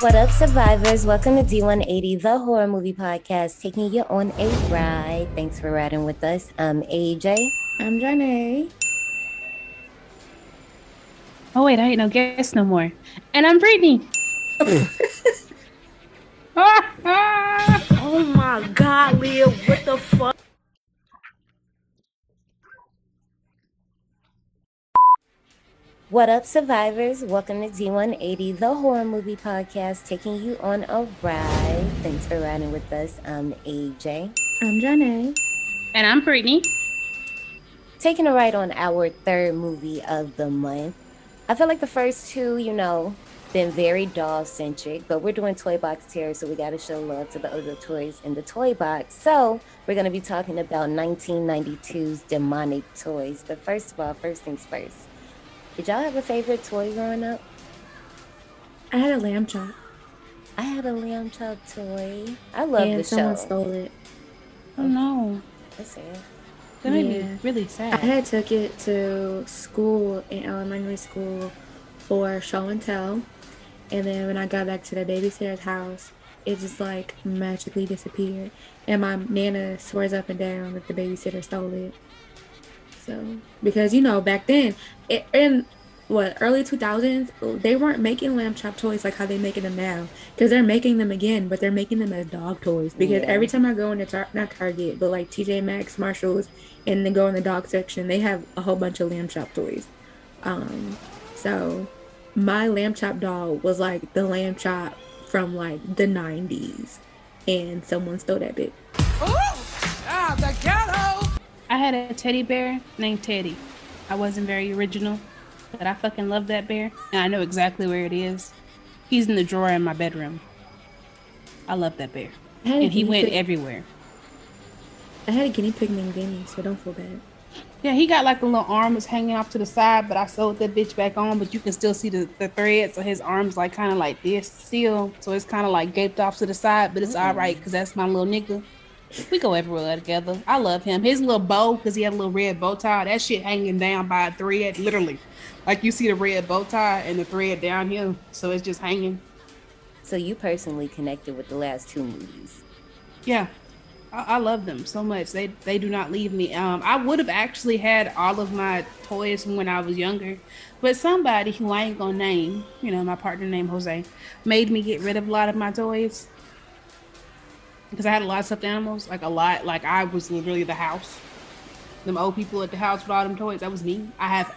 What up, survivors? Welcome to D180, the horror movie podcast, taking you on a ride. Thanks for riding with us. I'm AJ. I'm Janae. Oh wait, I ain't no guest no more. And I'm Brittany. Oh my God, Leah, what the fuck? What up, survivors? Welcome to D180, the horror movie podcast, taking you on a ride. Thanks for riding with us. I'm AJ. I'm Janae. And I'm Brittany. Taking a ride on our third movie of the month. I feel like the first two, been very doll-centric, but we're doing Toybox here, so we got to show love to the other toys in the toy box. So we're going to be talking about 1992's demonic toys. But first of all, first things first. Did y'all have a favorite toy growing up? I had a lamb chop. I had a lamb chop toy. I love the show. Someone stole it. Oh no. That's sad. That made me really sad. I had took it to school in elementary school for show and tell. And then when I got back to the babysitter's house, it just like magically disappeared. And my nana swears up and down that the babysitter stole it. So, because back then, early 2000s, they weren't making lamb chop toys like how they're making them now. Because they're making them again, but they're making them as dog toys. Because every time I go into not Target, but like TJ Maxx, Marshalls, and then go in the dog section, they have a whole bunch of lamb chop toys. So my lamb chop doll was like the lamb chop from like the 90s, and someone stole that bit. Oh, the ghetto! I had a teddy bear named Teddy. I wasn't very original, but I fucking love that bear, and I know exactly where it is. He's in the drawer in my bedroom. I love that bear, and he went everywhere. I had a guinea pig named Vinny, so don't feel bad. Yeah, he got like a little arm was hanging off to the side, but I sewed that bitch back on, but you can still see the thread, so his arm's like kind of like this still, so it's kind of like gaped off to the side, but it's all right because that's my little nigga. We go everywhere together. I love him. His little bow, because he had a little red bow tie, that shit hanging down by a thread, literally. Like you see the red bow tie and the thread down here, so it's just hanging. So you personally connected with the last two movies? Yeah. I love them so much. They do not leave me. I would have actually had all of my toys from when I was younger, but somebody who I ain't gonna name, my partner named Jose, made me get rid of a lot of my toys because I had a lot of stuffed animals, like a lot. Like I was literally the house. Them old people at the house with all them toys, that was me. I have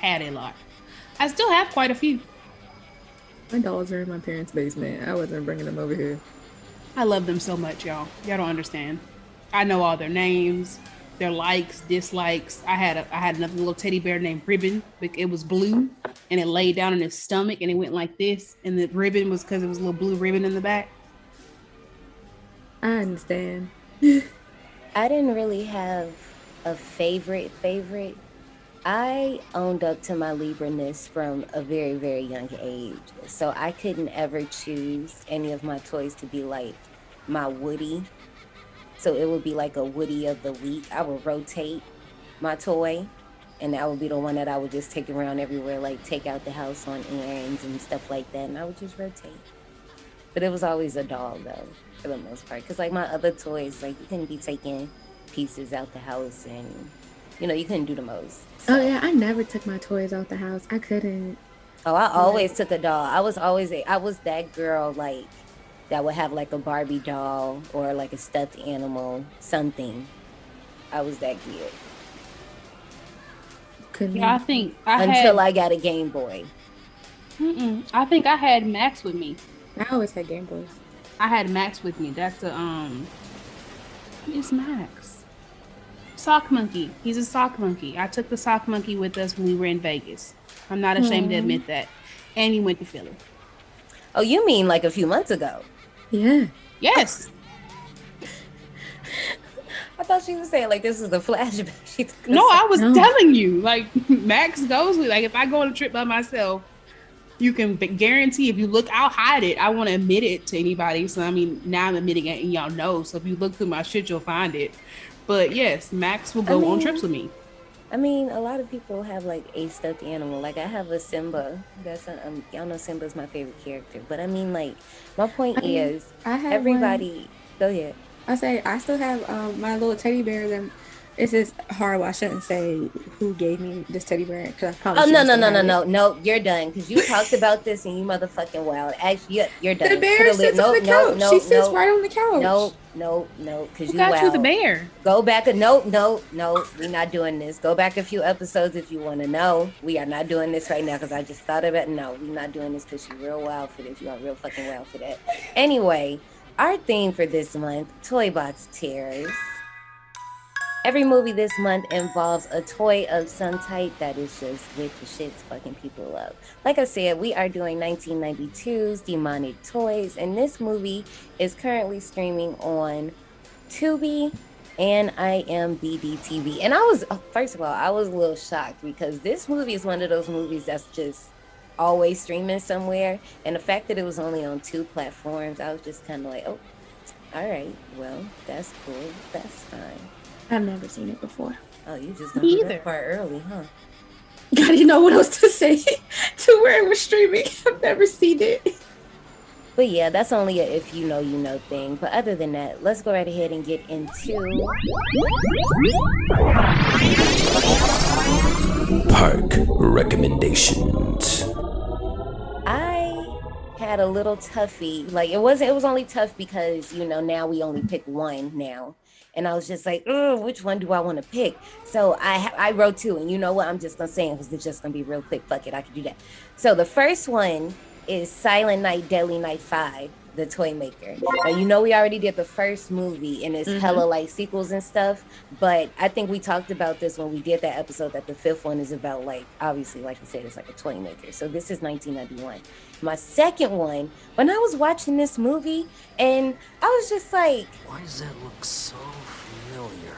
had a lot. I still have quite a few. My dolls are in my parents' basement. I wasn't bringing them over here. I love them so much, y'all. Y'all don't understand. I know all their names, their likes, dislikes. I had another little teddy bear named Ribbon. It was blue, and it laid down on his stomach, and it went like this. And the ribbon was because it was a little blue ribbon in the back. I understand. I didn't really have a favorite. I owned up to my Libra-ness from a very, very young age. So I couldn't ever choose any of my toys to be like my Woody. So it would be like a Woody of the week. I would rotate my toy, and that would be the one that I would just take around everywhere, like take out the house on errands and stuff like that. And I would just rotate. But it was always a doll, though, for the most part. Because like my other toys, like you couldn't be taking pieces out the house, and you couldn't do the most. So. Oh yeah, I never took my toys out the house. I couldn't. Oh, I always took a doll. I was that girl like that would have like a Barbie doll or like a stuffed animal, something. I was that kid. Couldn't. Yeah, I think I got a Game Boy. I think I had Max with me. I always had Game Boys. I had Max with me. That's it's Max. Sock monkey. He's a sock monkey. I took the sock monkey with us when we were in Vegas. I'm not ashamed to admit that. And he went to Philly. Oh, you mean like a few months ago? Yeah. Yes. I thought she was saying like this is the flashback. No, I was telling you. Like Max goes with, like if I go on a trip by myself, you can guarantee if you look, I'll hide it. I want to admit it to anybody. So I mean, now I'm admitting it and y'all know. So if you look through my shit, you'll find it. But yes, Max will go on trips with me. I mean, a lot of people have like a stuffed animal. Like I have a Simba. Y'all know Simba's my favorite character. But I mean, like, my point I mean, is, I have one. everybody. Go ahead. I say I still have my little teddy bear. That it's just hard. I shouldn't say who gave me this teddy bear because I probably Oh no shouldn't no still no no have it. no no! You're done because you talked about this and you motherfucking wild. Actually, you're The done. Put bear a lid. sits on Nope the nope couch. She nope sits nope right on the couch. nope nope nope. Because Who you got you the wild. bear? Go back. Nope nope nope. We're not doing this. Go back a few episodes if you want to know. We are not doing this right now because I just thought of it. No, we're not doing this because you're real wild for this. You are real fucking wild for that. Anyway, our theme for this month: Toy Box Tears. Every movie this month involves a toy of some type that is just with the shits fucking people up. Like I said, we are doing 1992's Demonic Toys, and this movie is currently streaming on Tubi and IMDb TV. And first of all, I was a little shocked because this movie is one of those movies that's just always streaming somewhere. And the fact that it was only on 2 platforms, I was just kind of like, oh, all right, well, that's cool. That's fine. I've never seen it before. Oh, you just Me got to either. that part early, huh? I didn't know what else to say to where it was streaming. I've never seen it. But yeah, that's only a if you know thing. But other than that, let's go right ahead and get into Park recommendations. I had a little toughie. Like it was only tough because, now we only pick one now. And I was just like, which one do I want to pick? So I wrote two, and you know what? I'm just gonna say it because it's just gonna be real quick. Fuck it, I can do that. So the first one is Silent Night, Deadly Night 5, the toy maker. Now we already did the first movie, and it's hella like sequels and stuff. But I think we talked about this when we did that episode that the fifth one is about, like, obviously, like you said, it's like a toy maker. So this is 1991. My second one, when I was watching this movie, and I was just like, Why does that look so familiar?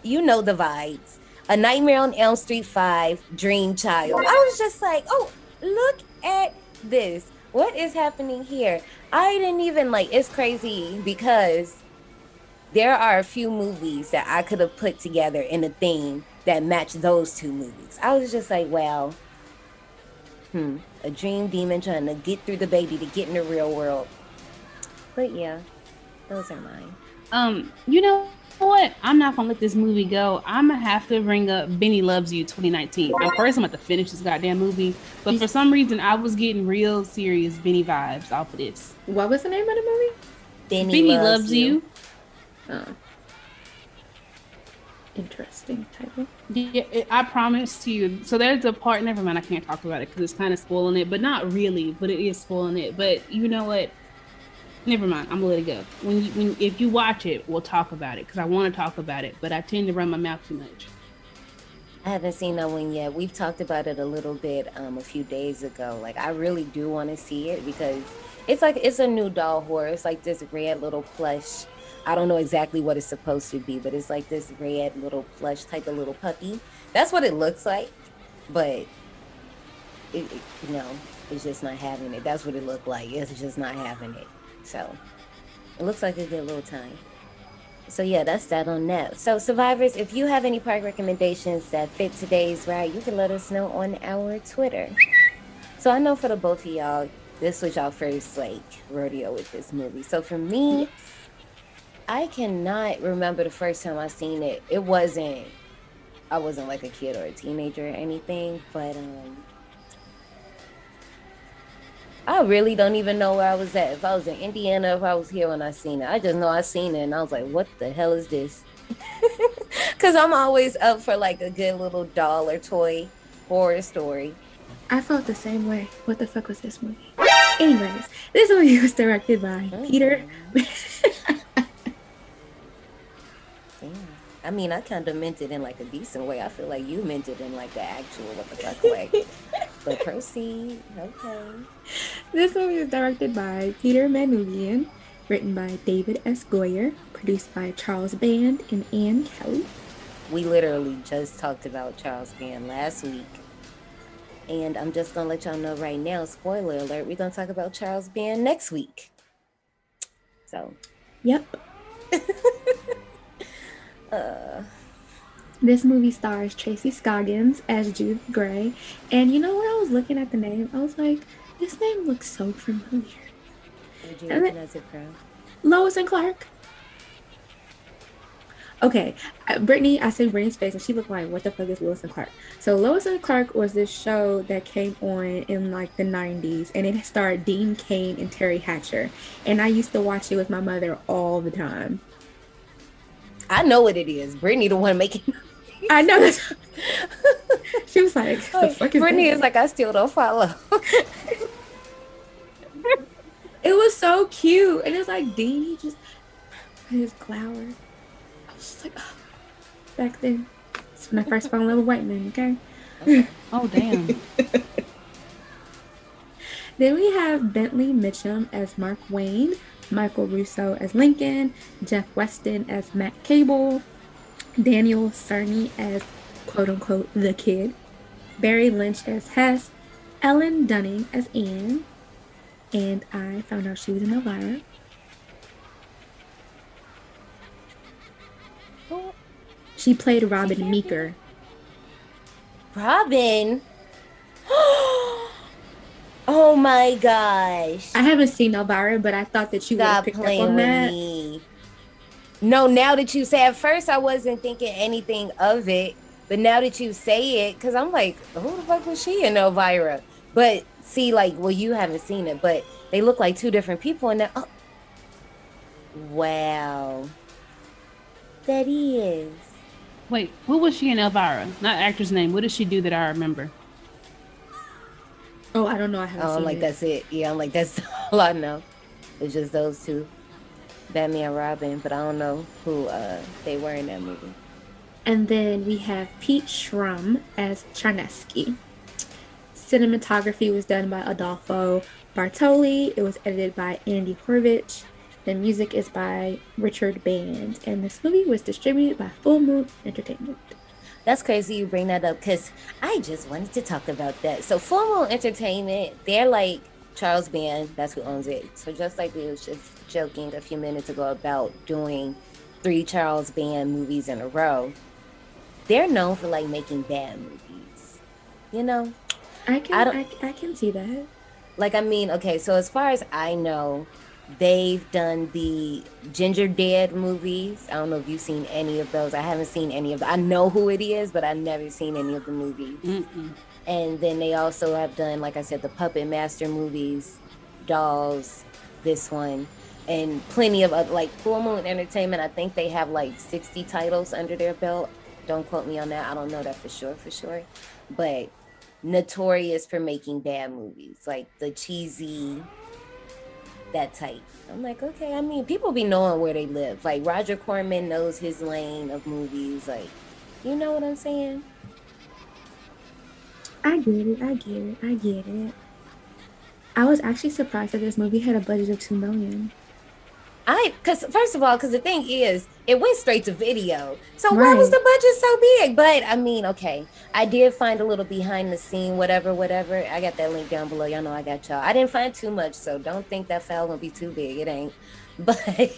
you know the vibes. A Nightmare on Elm Street 5, Dream Child. I was just like, oh, look at this. What is happening here? I didn't even it's crazy because there are a few movies that I could have put together in a theme that match those two movies. I was just like, well, a dream demon trying to get through the baby to get in the real world. But yeah, those are mine. You know what? I'm not gonna let this movie go. I'm gonna have to bring up Benny Loves You 2019. First, I'm about to finish this goddamn movie, but for some reason, I was getting real serious Benny vibes off of this. What was the name of the movie? Benny Loves You. Oh. Interesting title. Yeah, I promise you. So there's a part. Never mind. I can't talk about it because it's kind of spoiling it, but not really. But it is spoiling it. But you know what? Never mind. I'm gonna let it go. If you watch it, we'll talk about it because I want to talk about it, but I tend to run my mouth too much. I haven't seen that one yet. We've talked about it a little bit a few days ago. Like, I really do want to see it because it's a new doll horror. It's like this red little plush. I don't know exactly what it's supposed to be, but it's like this red little plush type of little puppy. That's what it looks like, but it's just not having it. That's what it looked like. It's just not having it. So it looks like a good little time. So yeah, that's that on that. So survivors, if you have any park recommendations that fit today's ride, you can let us know on our Twitter. So I know for the both of y'all, this was y'all first rodeo with this movie. So for me, I cannot remember the first time I seen it. I wasn't like a kid or a teenager or anything, but I really don't even know where I was at. If I was in Indiana, if I was here when I seen it. I just know I seen it and I was like, what the hell is this? Because I'm always up for like a good little doll or toy horror story. I felt the same way. What the fuck was this movie? Anyways, this movie was directed by Peter. Damn. I mean, I kind of meant it in like a decent way. I feel like you meant it in like the actual what the fuck way. But proceed. Okay. This movie was directed by Peter Manoogian, written by David S. Goyer, produced by Charles Band and Ann Kelly. We literally just talked about Charles Band last week. And I'm just going to let y'all know right now, spoiler alert, we're going to talk about Charles Band next week. So. Yep. This movie stars Tracy Scoggins as Judith Gray. And you know, when I was looking at the name, I was like, this name looks so familiar. Would you And then recognize it from? Lois and Clark. Okay, Brittany, I see Brittany's face and she looked like, what the fuck is Lois and Clark? So Lois and Clark was this show that came on in like the 90s and it starred Dean Cain and Terry Hatcher. And I used to watch it with my mother all the time. I know what it is. Brittany, the one making. I know that's. She was like, the fuck is Brittany that? is like, I still don't follow. It was so cute. And it was like Dean, he just his glower. I was just like, oh. Back then. It's when I first fell in love with white men, okay? Oh, damn. Then we have Bentley Mitchum as Mark Wayne, Michael Russo as Lincoln, Jeff Weston as Matt Cable, Daniel Cerny as quote unquote the kid, Barry Lynch as Hess, Ellen Dunning as Anne, and I found out she was in Elvira. She played Robin Meeker. Robin? Oh my gosh. I haven't seen Elvira, but I thought that you would have Stop picked up playing on with that. me. No, now that you say, at first I wasn't thinking anything of it, but now that you say it, because I'm like, who the fuck was she in Elvira? But see, like, well, you haven't seen it, but they look like two different people in that. Oh. Wow. That is. Wait, what was she in Elvira? Not actor's name. What did she do that I remember? Oh, I don't know. I haven't Oh, seen I'm like, it. that's it. Yeah, I'm like, that's all I know. It's just those two, Batman and Robin, but I don't know who they were in that movie. And then we have Pete Schrum as Charnesky. Cinematography was done by Adolfo Bartoli. It was edited by Andy Horvich. The music is by Richard Band. And this movie was distributed by Full Moon Entertainment. That's crazy you bring that up because I just wanted to talk about that. So Full Moon Entertainment, they're like Charles Band, that's who owns it. So just like we was just joking a few minutes ago about doing 3 Charles Band movies in a row, they're known for like making bad movies. You know? I can see that. Like, I mean, okay, so as far as I know, they've done the Ginger Dead movies. I don't know if you've seen any of those. I haven't seen any of them. I know who it is, but I've never seen any of the movies. Mm-mm. And then they also have done, like I said, the Puppet Master movies, Dolls, this one, and plenty of other, like Full Moon Entertainment. I think they have like 60 titles under their belt. Don't quote me on that. I don't know that for sure. But notorious for making bad movies, like the cheesy, that type. I'm like, okay, I mean, people be knowing where they live. Like Roger Corman knows his lane of movies. Like, you know what I'm saying? I get it. I was actually surprised that this movie had a budget of $2 million. Because first of all, because the thing is, it went straight to video. So why was the budget so big? But I mean, okay, I did find a little behind the scene, whatever. I got that link down below. Y'all know I got y'all. I didn't find too much, so don't think that file gonna be too big. It ain't. But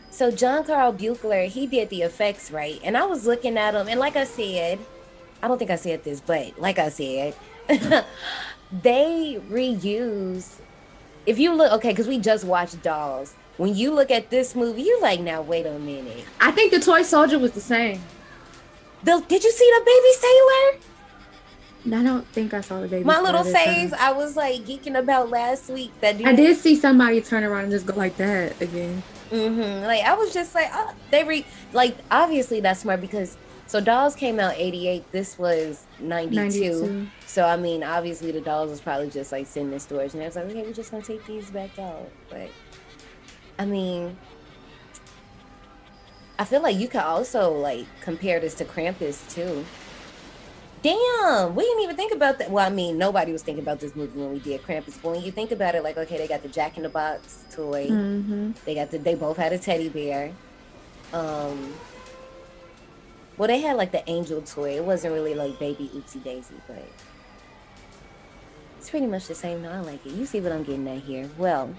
so John Carl Buechler, he did the effects, right? And I was looking at him, and like I said, I don't think I said this, but like I said, they reuse. If you look, okay, because we just watched Dolls. When you look at this movie, you're like, now wait a minute. I think the toy soldier was the same. Did you see the baby sailor? I don't think I saw the baby. My little fave, I was like geeking about last week. I did see somebody turn around and just go like that again. Like I was just like, oh, like obviously that's smart because so Dolls came out 88. This was 92. So I mean, obviously the Dolls was probably just like sitting in storage, and I was like, okay, we're just gonna take these back out. But I mean, I feel like you could also like compare this to Krampus too. Damn, we didn't even think about that. Well, I mean, nobody was thinking about this movie when we did Krampus. But when you think about it, like, okay, they got the Jack in the Box toy. Mm-hmm. They both had a teddy bear. Well, they had like the angel toy. It wasn't really like baby oopsie daisy, but it's pretty much the same. No, I like it. You see what I'm getting at here. Well,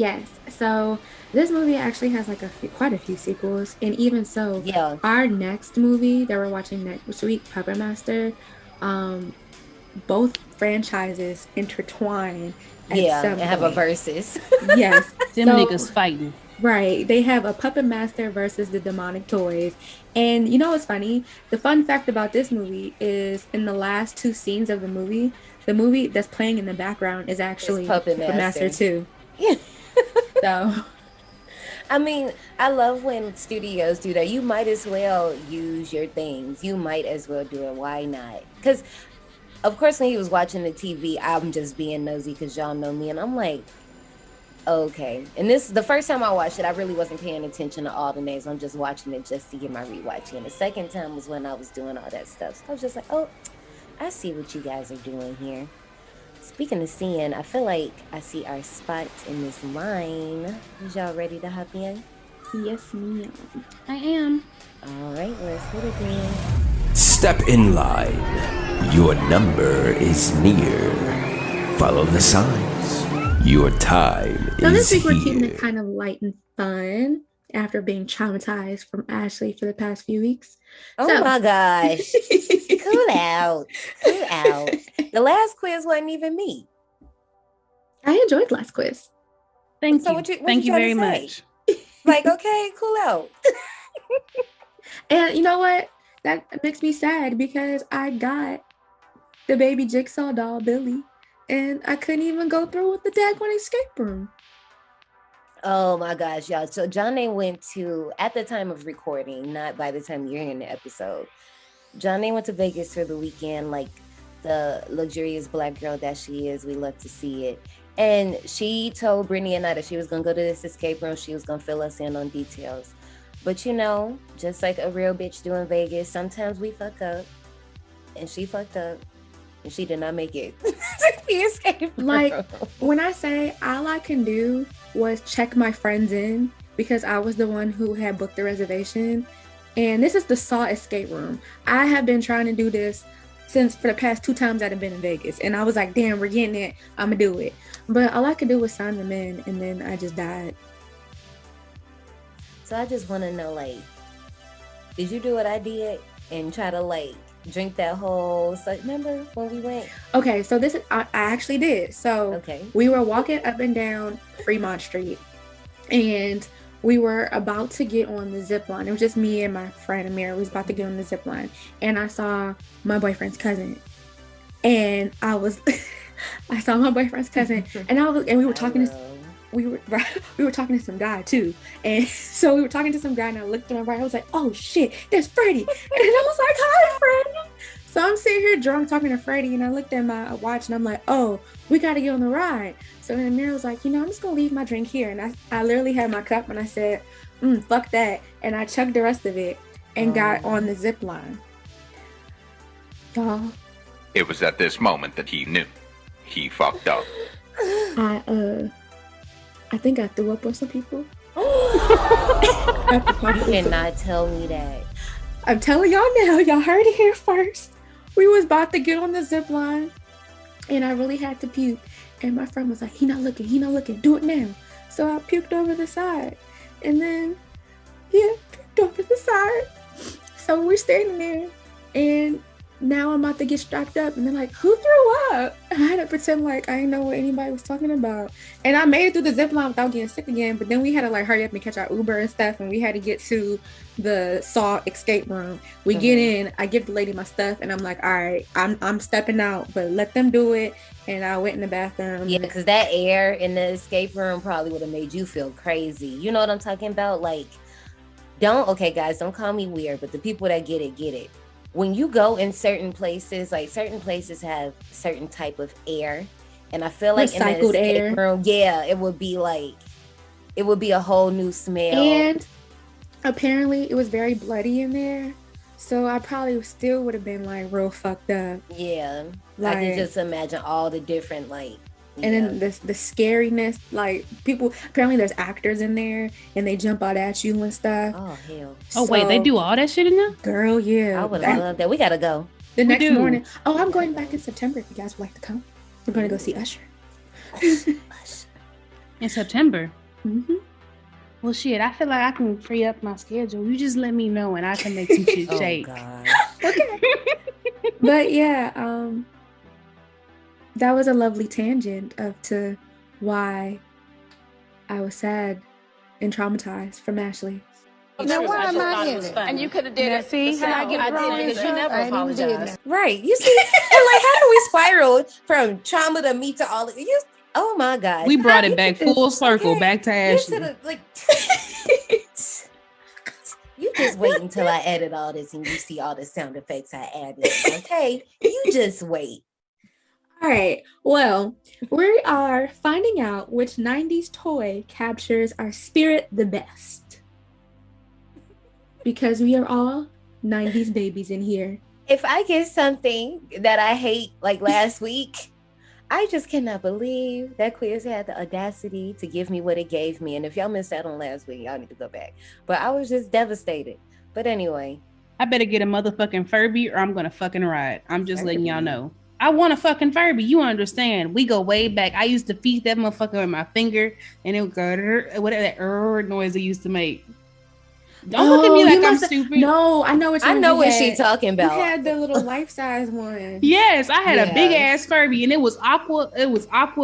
Yes. So this movie actually has like quite a few sequels, and even so, Yeah, our next movie that we're watching next week, Puppet Master, um, both franchises intertwine at yeah, some and have a point. versus. Yes. Them So niggas fighting. right, they have a Puppet Master versus the demonic toys, and you know what's funny? The fun fact about this movie is in the last two scenes of the movie that's playing in the background is It's actually Puppet Puppet Master Master. 2. Yeah. So I mean, I love when studios do that. You might as well use your things. You might as well do it. Why not? Because, of course, when he was watching the TV, I'm just being nosy because y'all know me. And I'm like, okay. And this the first time I watched it, I really wasn't paying attention to all the names. I'm just watching it just to get my rewatch. And the second time was when I was doing all that stuff. So I was just like, oh, I see what you guys are doing here. Speaking of seeing, I feel like I see our spots in this line. Is y'all ready to hop in? yes, ma'am. I am. All right, let's hit it then. Step in line. Your number is near. Follow the signs. Your time So this is week we're keeping it here. kind of light and fun after being traumatized from Ashley for the past few weeks. Oh So my gosh. Cool out. Cool out. The last quiz wasn't even me. I enjoyed last quiz. Thank So you. what you Thank you trying very to say? much. Like, okay, cool out. And you know what? That makes me sad because I got the baby jigsaw doll Billy, and I couldn't even go through with the daggone escape room. Oh my gosh, y'all. So Johnny went to, at the time of recording, not by the time you're in the episode, Johnny went to Vegas for the weekend, like the luxurious Black girl that she is. We love to see it. And she told Brittany and I that she was going to go to this escape room. She was going to fill us in on details. But you know, just like a real bitch doing Vegas, sometimes we fuck up. And she fucked up. And she did not make it to the escape room. Like, when I say all I can do was check my friends in because I was the one who had booked the reservation. And this is the Saw escape room. I have been trying to do this since for the past 2 times I've been in Vegas. And I was like, damn, we're getting it. I'm going to do it. But all I could do was sign them in. And then I just died. So I just want to know, like, did you do what I did and try to, like, drink that whole, so remember when we went? Okay, so this is, I actually did. So Okay. we were walking up and down Fremont Street. And we were about to get on the zip line. It was just me and my friend Amir. We was about to get on the zip line. And I saw my boyfriend's cousin. And I was, I saw my boyfriend's cousin. And we were talking to, we were talking to some guy too. And so we were talking to some guy and I looked to my right. I was like, oh shit, there's Freddie. And I was like, hi, Freddie. So I'm sitting here drunk talking to Freddie and I looked at my watch and I'm like, oh, we got to get on the ride. So then Amir was like, you know, I'm just going to leave my drink here. And I literally had my cup and I said, fuck that. And I chugged the rest of it and got on the zip line. Y'all. It was at this moment that he knew. He fucked up. I think I threw up on some people. You cannot tell me that. I'm telling y'all now. Y'all heard it here first. We was about to get on the zip line, and I really had to puke. And my friend was like, "He not looking. He not looking. Do it now." So I puked over the side, and then puked over the side. So we're standing there, and now I'm about to get strapped up, and they're like, "Who threw up?" And I had to pretend like I didn't know what anybody was talking about. And I made it through the zip line without getting sick again. But then we had to like hurry up and catch our Uber and stuff, and we had to get to the Saw escape room. We get in, I give the lady my stuff, and I'm like, "All right, I'm stepping out, but let them do it." And I went in the bathroom. Yeah, because that air in the escape room probably would have made you feel crazy. You know what I'm talking about? Like, okay, guys, don't call me weird, but the people that get it. When you go in certain places, like certain places have certain type of air, and I feel like Recycled in the escape air. room, it would be a whole new smell. And apparently it was very bloody in there, so I probably still would have been like real fucked up. Yeah, Like, I can just imagine all the different like. and then the scariness, like people, apparently there's actors in there and they jump out at you and stuff. Oh hell! Oh wait, they do all that shit in there? Girl, yeah. I would have loved that. We gotta go. The next do. morning. Oh, I'm going back in September if you guys would like to come. We're going to go see Usher. In September. Mm-hmm. Well, shit, I feel like I can free up my schedule. You just let me know and I can make some shit Oh shake. God. Okay. But yeah, that was a lovely tangent to why I was sad and traumatized from Ashley. Now, why am I in it? And you could have did it. See how I get drawn into because you never I ain't even did apologized. that. Right. You see, and like, how do we spiral from trauma to me to all of you? Oh my God. We brought it back full circle, Okay. back to Get Ashley. to the, like, you just wait until I edit all this and you see all the sound effects I added. Okay. You just wait. All right. Well, we are finding out which 90s toy captures our spirit the best. Because we are all 90s babies in here. If I get something that I hate like last week, I just cannot believe that quiz had the audacity to give me what it gave me. And if y'all missed out on last week, y'all need to go back. But I was just devastated. But anyway. I better get a motherfucking Furby or I'm going to fucking ride. I'm just letting y'all know. I want a fucking Furby. You understand? We go way back. I used to feed that motherfucker with my finger and it would go, whatever that noise it used to make. Don't look at me like I'm stupid. No, I know what she's talking about. You had the little life-size one. Yes, I had a big ass Furby and it was aqua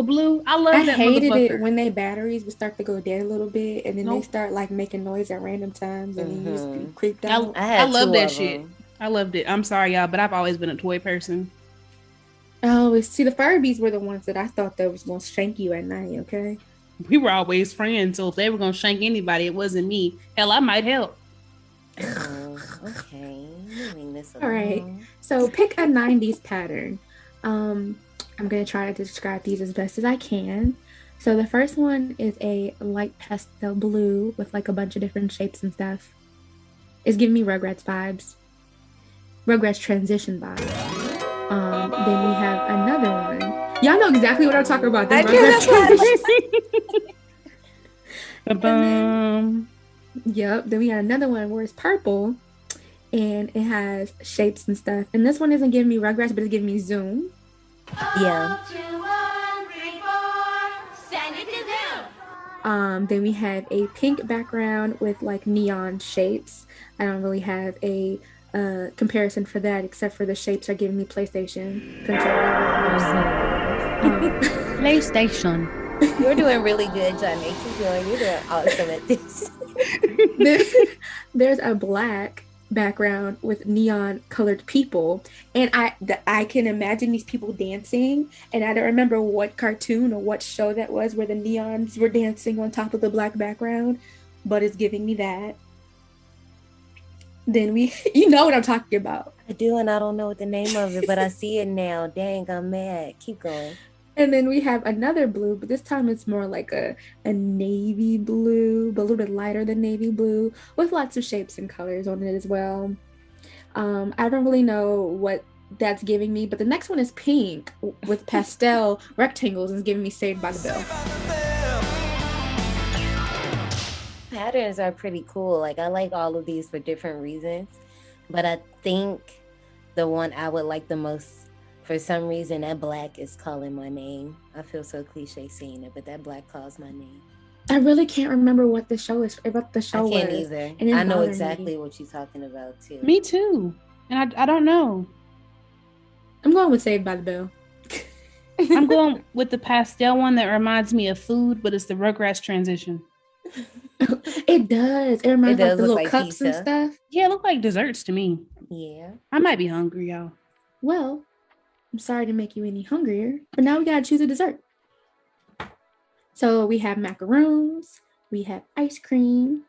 blue. I love that hated motherfucker. it when their batteries would start to go dead a little bit and then they start like making noise at random times and then you used to be creeped out. I love that shit. I loved it. I'm sorry, y'all, but I've always been a toy person. Oh, see, the Furbies were the ones that I thought that was gonna shank you at night, okay? We were always friends, so if they were gonna shank anybody, it wasn't me. Hell, I might help. Oh, okay. Moving this along. All right. So pick a 90s pattern. I'm gonna try to describe these as best as I can. So the first one is a light pastel blue with like a bunch of different shapes and stuff. It's giving me Rugrats vibes. Rugrats transition vibes. Then we have another one. Y'all know exactly what I'm talking about. I do. Yep. Then we got another one where it's purple and it has shapes and stuff. And this one isn't giving me Rugrats, but it's giving me Zoom. Yeah. Then we have a pink background with like neon shapes. I don't really have a comparison for that except for the shapes are giving me PlayStation controllers. PlayStation. You're doing really good, Johnny. Keep going. You're doing awesome at this. There's a black background with neon colored people, and I can imagine these people dancing, and I don't remember what cartoon or what show that was where the neons were dancing on top of the black background, but it's giving me that. Then you know what I'm talking about. I do, and I don't know what the name of it, but I see it now. Dang, I'm mad. Keep going. And then we have another blue, but this time it's more like a navy blue, but a little bit lighter than navy blue, with lots of shapes and colors on it as well. I don't really know what that's giving me, but the next one is pink with pastel rectangles and is giving me Saved by the Bell. Patterns are pretty cool. Like, I like all of these for different reasons, but I think the one I would like the most, for some reason, that black is calling my name. I feel so cliche saying it, but that black calls my name. I really can't remember what the show is. What the show I can't was. either. And I know exactly what you're talking about too. Me too. And I don't know. I'm going with Saved by the Bell. I'm going with the pastel one that reminds me of food, but it's the Rugrats transition. It does. It reminds me of the little like cups pizza. and stuff. Yeah, it look like desserts to me. Yeah. I might be hungry, y'all. Well, I'm sorry to make you any hungrier, but now we gotta choose a dessert. So we have macaroons, we have ice cream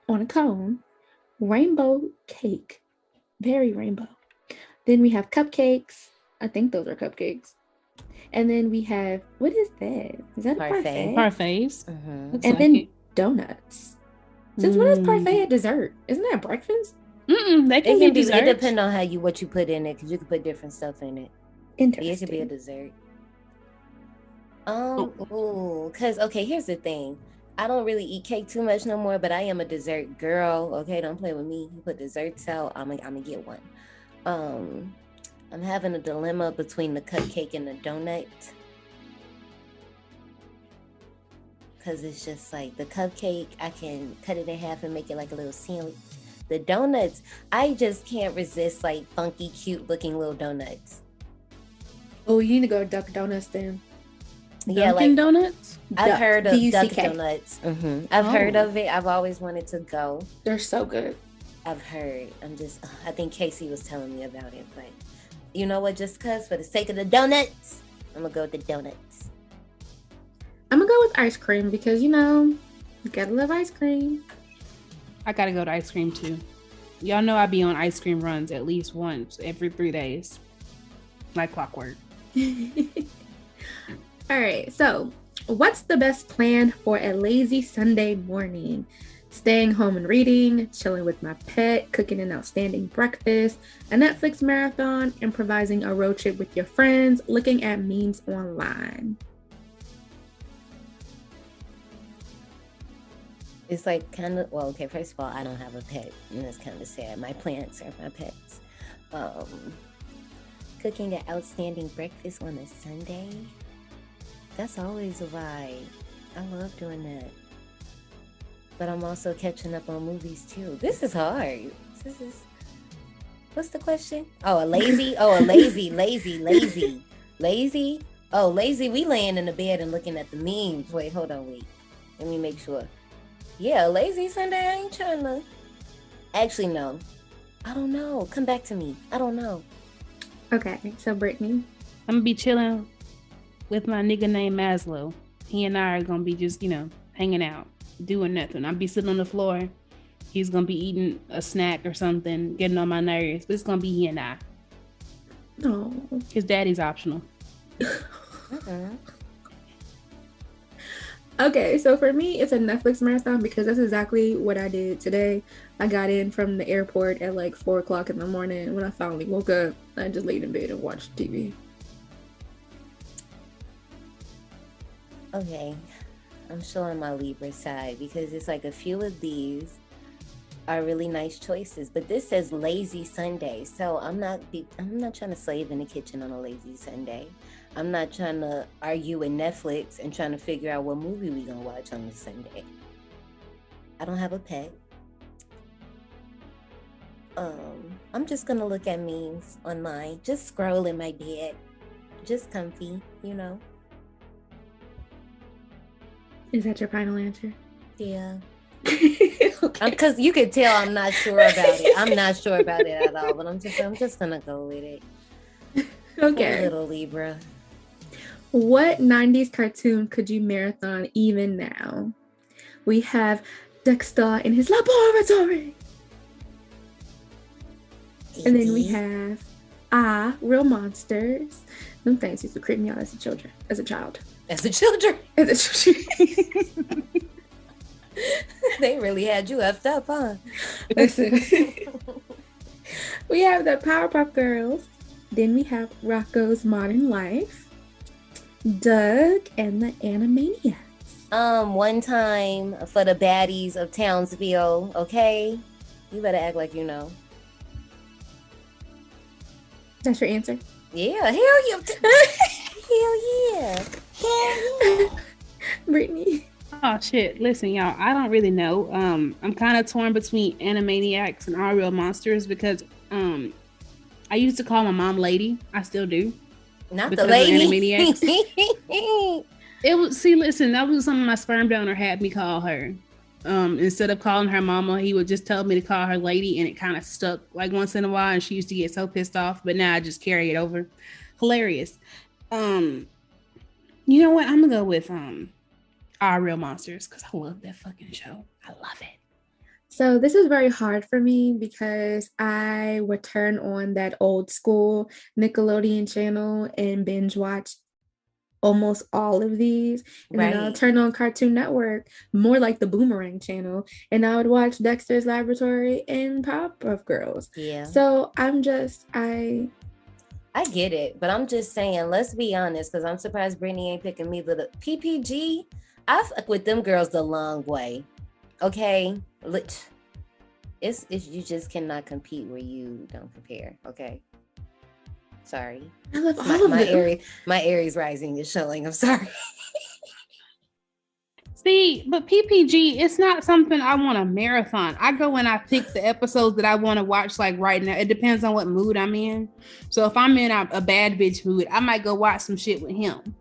on a cone, rainbow cake, very rainbow. Then we have cupcakes. I think those are cupcakes. And then we have, what is that? Is that Parfait. a parfait? Parfaits. Mm-hmm. Looks And like then it. donuts. Since when is parfait a dessert? Isn't that breakfast? They It can can be be. It desserts. depends on what you put in it, because you can put different stuff in it. Interesting. It could be a dessert. Because okay, here's the thing. I don't really eat cake too much no more, but I am a dessert girl. Okay, don't play with me. You put desserts out, I'm gonna get one. I'm having a dilemma between the cupcake and the donut. because it's just like the cupcake, I can cut it in half and make it like a little sandwich. The donuts, I just can't resist like funky, cute looking little donuts. Oh, you need to go to Duck Donuts then. Yeah, Dunkin' like Donuts. I've heard of Duck DUCK. Donuts. I've heard Oh. of it. I've always wanted to go. They're so good. I've heard. I think Casey was telling me about it, but you know what? Just cause for the sake of the donuts, I'm gonna go with the donuts. I'm gonna go with ice cream because you gotta love ice cream. I gotta go to ice cream too. Y'all know I be on ice cream runs at least once every 3 days, like clockwork. All right, so what's the best plan for a lazy Sunday morning? Staying home and reading, chilling with my pet, cooking an outstanding breakfast, a Netflix marathon, improvising a road trip with your friends, looking at memes online. It's like kind of, well, okay, first of all, I don't have a pet, and that's kind of sad. My plants are my pets. Cooking an outstanding breakfast on a Sunday, that's always a vibe. I love doing that. But I'm also catching up on movies too. This is hard. What's the question? Oh, a lazy, lazy. Oh, lazy, we laying in the bed and looking at the memes. Wait. Let me make sure. Yeah, lazy Sunday, I ain't trying to. Actually, no. I don't know. Come back to me. I don't know. Okay, so Brittany. I'm gonna be chilling with my nigga named Maslow. He and I are gonna be just, hanging out, doing nothing. I'll be sitting on the floor. He's gonna be eating a snack or something, getting on my nerves. But it's gonna be he and I. Oh. His daddy's optional. Okay, so for me, it's a Netflix marathon because that's exactly what I did today. I got in from the airport at like 4 o'clock in the morning. When I finally woke up, I just laid in bed and watched TV. Okay, I'm showing my Libra side because it's like a few of these are really nice choices, but this says lazy Sunday, so I'm not trying to slave in the kitchen on a lazy Sunday. I'm not trying to argue with Netflix and trying to figure out what movie we gonna watch on this Sunday. I don't have a pet. I'm just gonna look at memes online, just scroll in my bed, just comfy, Is that your final answer? Yeah. Okay. Because you could tell I'm not sure about it. I'm not sure about it at all, but I'm just gonna go with it. Okay. Poor little Libra. What 90s cartoon could you marathon even now? We have Dexter in his laboratory. And then we have Real Monsters. Them things used to creep me out as a child. As a children. They really had you effed up, huh? Listen. We have the Powerpuff Girls. Then we have Rocco's Modern Life. Doug and the Animaniacs. One time for the baddies of Townsville, okay? You better act like you know. That's your answer? Yeah, hell yeah. Hell yeah. Brittany. Oh shit! Listen, y'all. I don't really know. I'm kind of torn between Animaniacs and Our Real Monsters because I used to call my mom Lady. I still do. Not because the lady. Animaniacs. It was. See, listen. That was something my sperm donor had me call her. Instead of calling her mama, he would just tell me to call her Lady, and it kind of stuck like once in a while. And she used to get so pissed off, but now I just carry it over. Hilarious. You know what? I'm gonna go with Our Real Monsters because I love that fucking show. I love it. So this is very hard for me because I would turn on that old school Nickelodeon channel and binge watch almost all of these. And then I'll turn on Cartoon Network, more like the Boomerang channel, and I would watch Dexter's Laboratory and Powerpuff Girls. Yeah. So I get it, but I'm just saying, let's be honest, because I'm surprised Brittany ain't picking me. The PPG, I fuck with them girls the long way. Okay? It's you just cannot compete where you don't compare. Okay? Sorry. I love all of them. My Aries rising is showing. I'm sorry. See, but PPG, it's not something I want to marathon. I go and I pick the episodes that I want to watch like right now. It depends on what mood I'm in. So if I'm in a bad bitch mood, I might go watch some shit with him.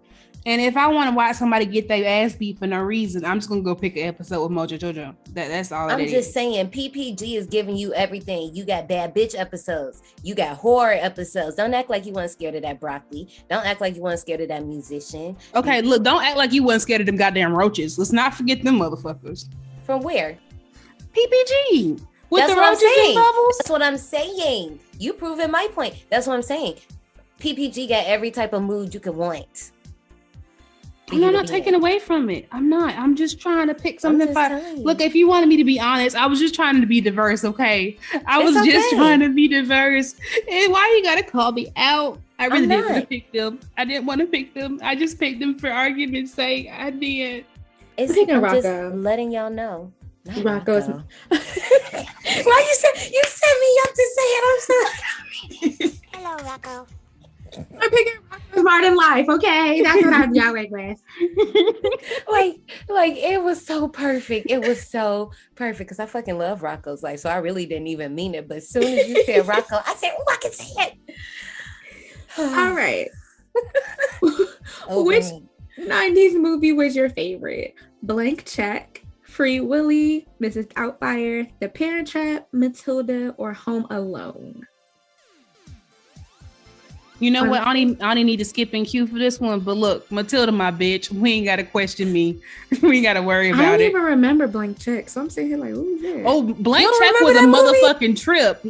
And if I want to watch somebody get their ass beat for no reason, I'm just gonna go pick an episode with Mojo Jojo. That's all. I'm just saying, PPG is giving you everything. You got bad bitch episodes. You got horror episodes. Don't act like you weren't scared of that broccoli. Don't act like you weren't scared of that musician. Okay, look, don't act like you weren't scared of them goddamn roaches. Let's not forget them motherfuckers. From where? PPG. With That's the what roaches I'm saying. and bubbles. That's what I'm saying. You proving my point. That's what I'm saying. PPG got every type of mood you could want. I'm not taking away from it. I'm not. I'm just trying to pick something. Look, if you wanted me to be honest, I was just trying to be diverse, okay? I was just trying to be diverse. And why you gotta call me out? I really didn't want to pick them. I didn't want to pick them. I just picked them for argument's sake. I did. I'm just letting y'all know. Rocco's. Why you set me up to say it? I'm sorry. Hello, Rocco. I'm picking Rocco's Modern Life, okay? That's what I'm y'all with. like it was so perfect. It was so perfect because I fucking love Rocco's Life. So I really didn't even mean it. But as soon as you said Rocco, I said, I can say it. All right. Which 90s movie was your favorite? Blank Check, Free Willy, Mrs. Doubtfire, The Parent Trap, Matilda, or Home Alone? You know what? I don't need to skip in queue for this one, but look, Matilda, my bitch, we ain't got to question me. We ain't got to worry about it. I don't even remember Blank Check, so I'm sitting here like, ooh, yeah. Oh, Blank Check was a motherfucking trip.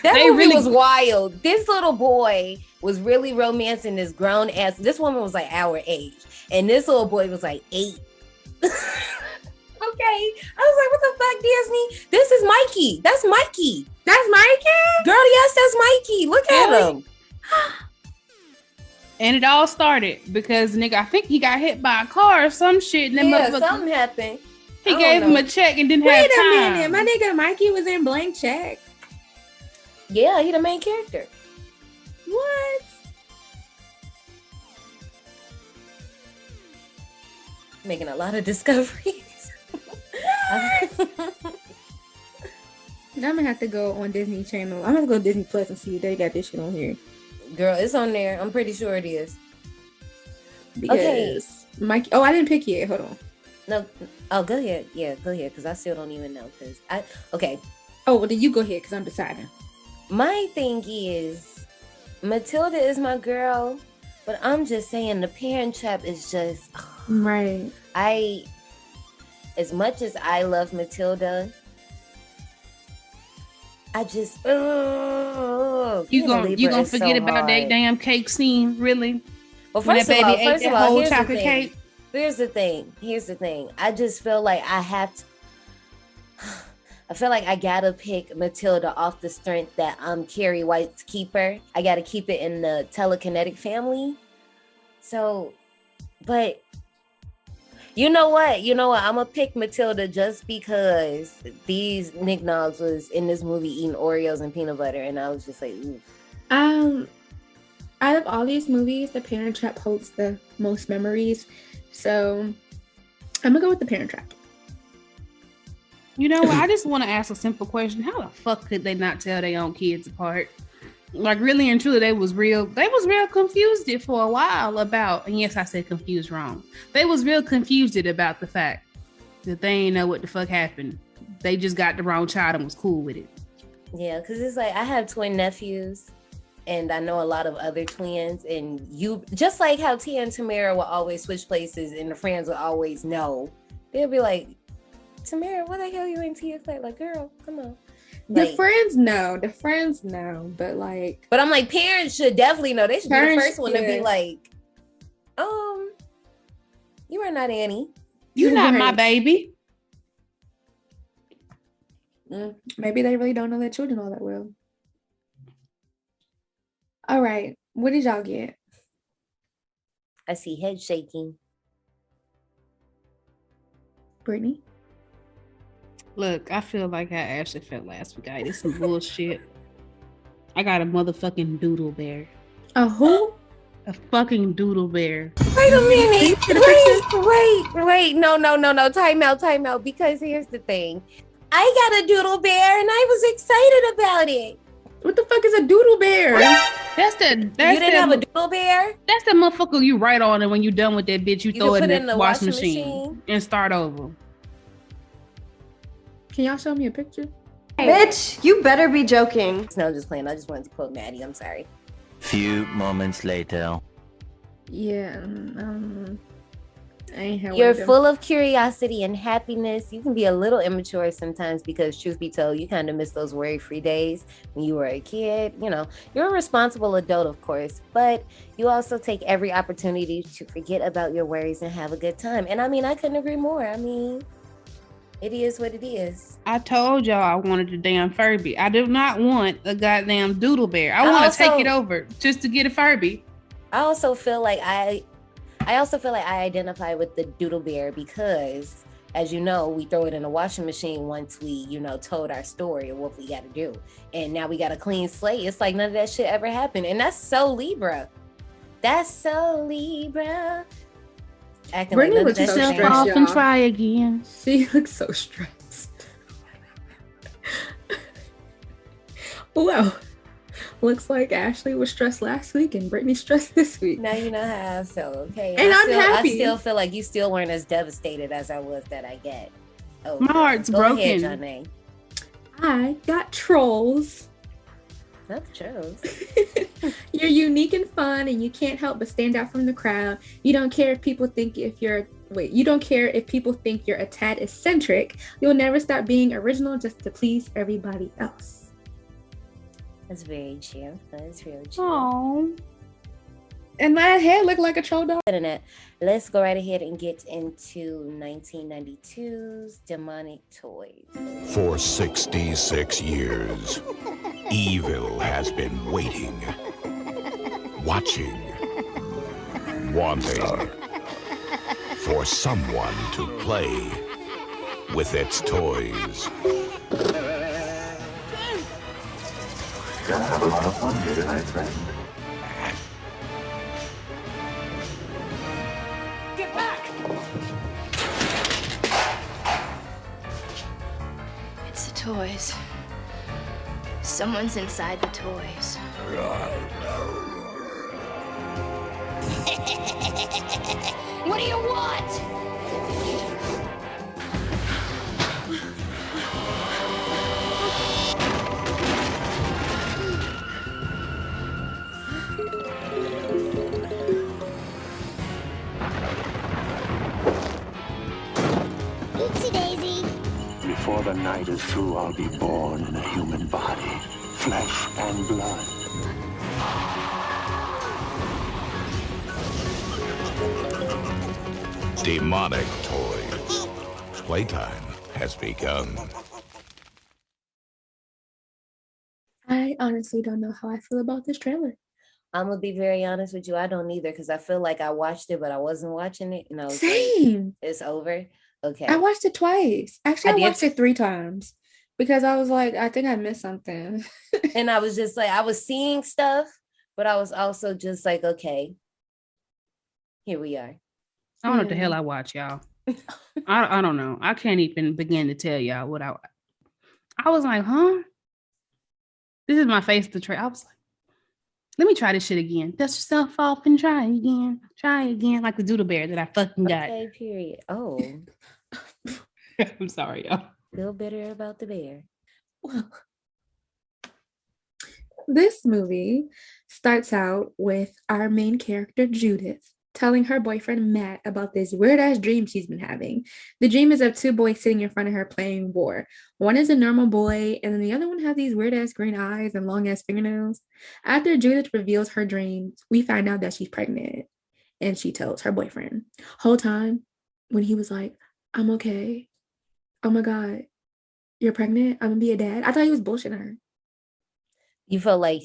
That movie was wild. This little boy was really romancing this grown ass. This woman was like our age, and this little boy was like 8. Okay, I was like, what the fuck, Disney? This is Mikey. That's Mikey. That's Mikey? Girl, yes, that's Mikey. Look at him. And it all started because nigga, I think he got hit by a car or some shit. And Something happened. He gave him a check and didn't have time. Wait a minute, my nigga Mikey was in Blank Check. Yeah, he the main character. What? Making a lot of discoveries. I'm gonna have to go on Disney Channel. I'm gonna go to Disney Plus and see if they got this shit on here. Girl, it's on there. I'm pretty sure it is. Because Mikey. Oh, I didn't pick yet. Hold on. No. Oh, go ahead. Yeah, go ahead. Because I still don't even know. Okay. Oh, well, then you go ahead because I'm deciding. My thing is, Matilda is my girl, but I'm just saying the Parent Trap is just right. As much as I love Matilda, I just you gonna forget about that damn cake scene, really? Well, first of all, here's the thing. I just feel like I feel like I gotta pick Matilda off the strength that I'm Carrie White's keeper. I gotta keep it in the telekinetic family. So, but you know what? I'm gonna pick Matilda just because these knickknacks was in this movie eating Oreos and peanut butter, and I was just like, ooh. Out of all these movies, The Parent Trap holds the most memories. So I'm gonna go with The Parent Trap. You know what? I just want to ask a simple question. How the fuck could they not tell their own kids apart? Like, really and truly, they was real confused it for a while about, and yes, I said confused wrong. They was real confused it about the fact that they ain't know what the fuck happened. They just got the wrong child and was cool with it. Yeah, because it's like, I have twin nephews, and I know a lot of other twins, and you, just like how Tia and Tamara will always switch places, and the friends will always know. They'll be like, Tamara, what the hell you in Tia's place? Like, girl, come on. The friends know, but like. But I'm like, parents should definitely know. They should be the first one to be like, you are not Annie. You're not my baby. Maybe they really don't know their children all that well. All right, what did y'all get? I see head shaking. Brittany? Look, I feel like I actually felt last week. I did some bullshit. I got a motherfucking doodle bear. A who? A fucking doodle bear. Wait a minute. See the picture? Wait. No. Time out. Because here's the thing. I got a doodle bear and I was excited about it. What the fuck is a doodle bear? That's You didn't have a doodle bear? That's the motherfucker you write on, and when you done with that bitch, you throw it can in put the washing machine and start over. Can y'all show me a picture? Bitch, you better be joking. No, I'm just playing. I just wanted to quote Maddie. I'm sorry. Few moments later. Yeah, I ain't had You're one of them. full of curiosity and happiness. You can be a little immature sometimes because, truth be told, you kind of miss those worry-free days when you were a kid. You know, you're a responsible adult, of course, but you also take every opportunity to forget about your worries and have a good time. And I mean, I couldn't agree more. I mean, it is what it is. I told y'all I wanted a damn Furby. I do not want a goddamn doodle bear. I want to take it over just to get a Furby. I also feel like I identify with the doodle bear because, as you know, we throw it in a washing machine once we, told our story of what we got to do. And now we got a clean slate. It's like none of that shit ever happened. And that's so Libra. Acting Brittany like looks so stressed stressed, Off and y'all. try again. She looks so stressed. Well, looks like Ashley was stressed last week and Brittany stressed this week. Now you know how I felt, okay? And I'm I happy. still feel like you still weren't as devastated as I was that I get. Oh, My heart's go broken. ahead, Johnny. I got trolls. Not the trolls. You're unique and fun, and you can't help but stand out from the crowd. You don't care if people think you don't care if people think you're a tad eccentric. You'll never stop being original just to please everybody else. That's very true. That's really true. Oh. And my head looked like a troll dog. Internet. Let's go right ahead and get into 1992's Demonic Toys. For 66 years, evil has been waiting, watching, wanting for someone to play with its toys. Gonna have a lot of fun here tonight, friend. Get back! It's the toys. Someone's inside the toys. What do you want? Oopsie daisy. Before the night is through, I'll be born in a human body, flesh and blood. Demonic toys. Playtime has begun. I honestly don't know how I feel about this trailer. I'm gonna be very honest with you. I don't either because I feel like I watched it, but I wasn't watching it. And I was Same. like, it's over. Okay. I watched it twice. Actually, I I did watched it 3 times because I was like, I think I missed something. And I was just like, I was seeing stuff, but I was also just like, okay, here we are. I don't know what the hell I watch, y'all. I don't know. I can't even begin to tell y'all what I was like, huh? This is my face to try. I was like, let me try this shit again. Dust yourself off and try again. Try again. Like the doodle bear that I fucking got. Okay, period. Oh, I'm sorry, y'all. feel bitter about the bear. Well, this movie starts out with our main character, Judith, telling her boyfriend, Matt, about this weird-ass dream she's been having. The dream is of 2 boys sitting in front of her playing war. One is a normal boy, and then the other one has these weird-ass green eyes and long-ass fingernails. After Judith reveals her dreams, we find out that she's pregnant, and she tells her boyfriend. Whole time, when he was like, I'm okay. Oh my God, you're pregnant? I'm gonna be a dad? I thought he was bullshitting her. You felt like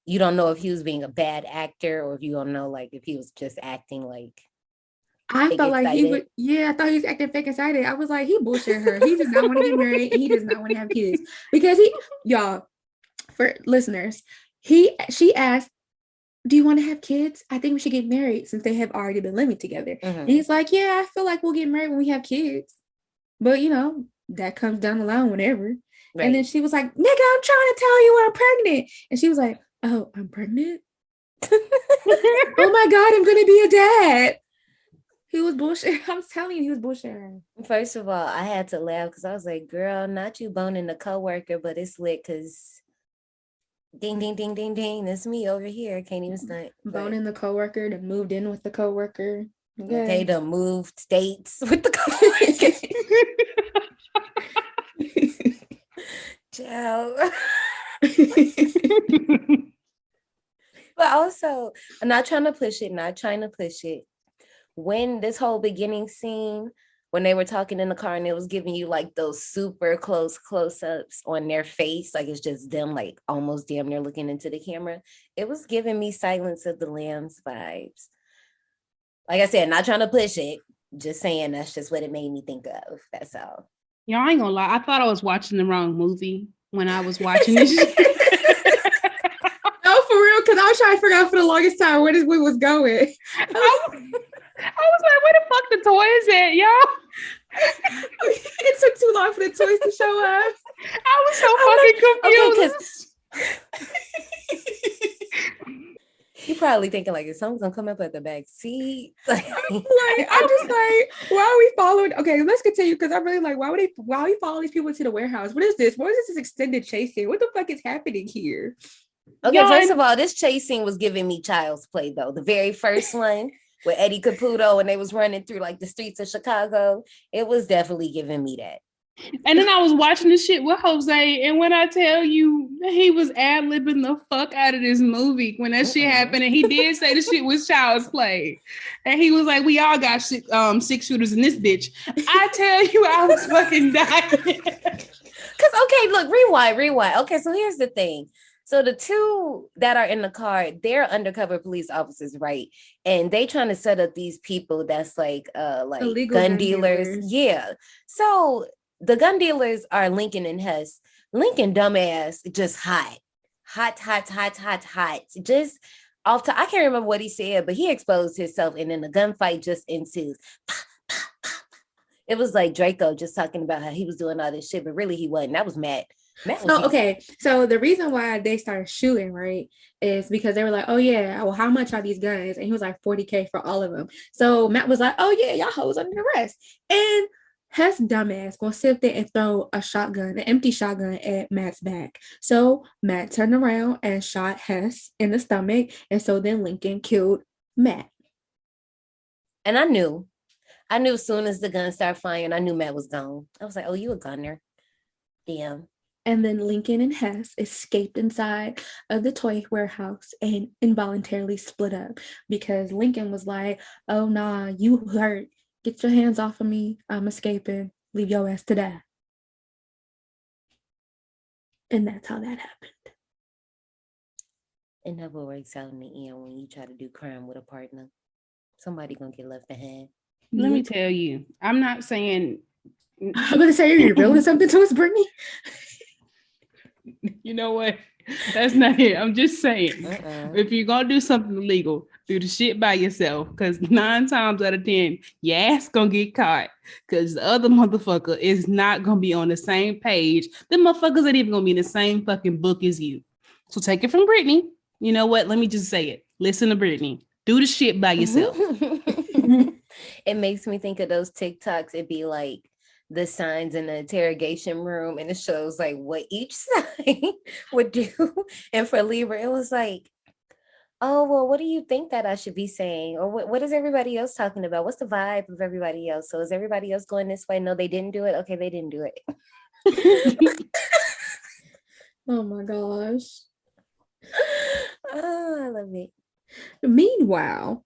you don't know if he was being a bad actor or if you don't know if he was just acting like I fake felt like he would, excited. I thought he was acting fake excited. I was like, he bullshit her. He does not want to get married and he does not want to have kids. Because y'all, for listeners, she asked do you want to have kids? I think we should get married since they have already been living together. And he's like, yeah, I feel like we'll get married when we have kids. But, you know, that comes down the line whenever. Right. And then she was like, nigga, I'm trying to tell you I'm pregnant. And she was like, oh, I'm pregnant? Oh my God, I'm going to be a dad. He was bullshit. I'm telling you, he was bullshit. First of all, I had to laugh because I was like, girl, not you boning the coworker, but it's lit because ding, ding, ding, ding, ding. That's me over here. Can't even stunt. Boning the coworker that moved in with the coworker. Okay, to moved states with the coworker. Ciao. But also, I'm not trying to push it. When this whole beginning scene, when they were talking in the car and it was giving you like those super close-ups on their face, like it's just them like almost damn near looking into the camera, it was giving me Silence of the Lambs vibes. Like I said, not trying to push it, just saying that's just what it made me think of. That's all. Y'all, I ain't gonna lie. I thought I was watching the wrong movie when I was watching this. No, for real, because I was trying to figure out for the longest time where this movie was going. I was like, where the fuck the toys at, y'all? It took too long for the toys to show up. I was so fucking confused. You probably thinking like, is someone's gonna come up at the back seat? I'm just like, why are we following? Okay, let's continue because I'm really like, why are we following these people to the warehouse? What is this? What is this extended chase scene? What the fuck is happening here? Okay, first of all, this chase scene was giving me Child's Play though. The very first one with Eddie Caputo and they was running through like the streets of Chicago, it was definitely giving me that. And then I was watching this shit with Jose, and when I tell you, he was ad-libbing the fuck out of this movie when that shit happened, and he did say the shit was Child's Play. And he was like, we all got six shooters in this bitch. I tell you, I was fucking dying. Because, okay, look, rewind. Okay, so here's the thing. So the two that are in the car, they're undercover police officers, right? And they trying to set up these people that's like illegal gun dealers. Yeah. So the gun dealers are Lincoln and Hess. Lincoln, dumbass, just hot. Just off to, I can't remember what he said, but he exposed himself and then the gunfight just ensues. It was like Draco just talking about how he was doing all this shit, but really he wasn't. That was Matt. Okay, so the reason why they started shooting, right, is because they were like, oh yeah, well, how much are these guns? And he was like, $40K for all of them. So Matt was like, oh yeah, y'all hoes under arrest. And Hess dumbass gonna sit there and throw a shotgun, an empty shotgun at Matt's back. So Matt turned around and shot Hess in the stomach. And so then Lincoln killed Matt. And I knew as soon as the gun started firing, I knew Matt was gone. I was like, oh, you a gunner. Damn. And then Lincoln and Hess escaped inside of the toy warehouse and involuntarily split up because Lincoln was like, oh, nah, you hurt. Get your hands off of me. I'm escaping. Leave your ass to die. And that's how that happened. It never works out in the end when you try to do crime with a partner. Somebody gonna get left behind. Let me tell you, I'm not saying. I'm gonna say you're revealing something to us, Brittany. You know what? That's not it. I'm just saying, if you're gonna do something illegal, do the shit by yourself. Because 9 times out of 10, your ass gonna get caught. Because the other motherfucker is not gonna be on the same page. The motherfuckers ain't even gonna be in the same fucking book as you. So take it from Brittany. You know what? Let me just say it. Listen to Brittany. Do the shit by yourself. It makes me think of those TikToks. It'd be like the signs in the interrogation room and it shows like what each side would do. And for Libra, it was like, oh, well, what do you think that I should be saying? Or what is everybody else talking about? What's the vibe of everybody else? So is everybody else going this way? No, they didn't do it. Okay, they didn't do it. Oh my gosh. Oh, I love it. Meanwhile,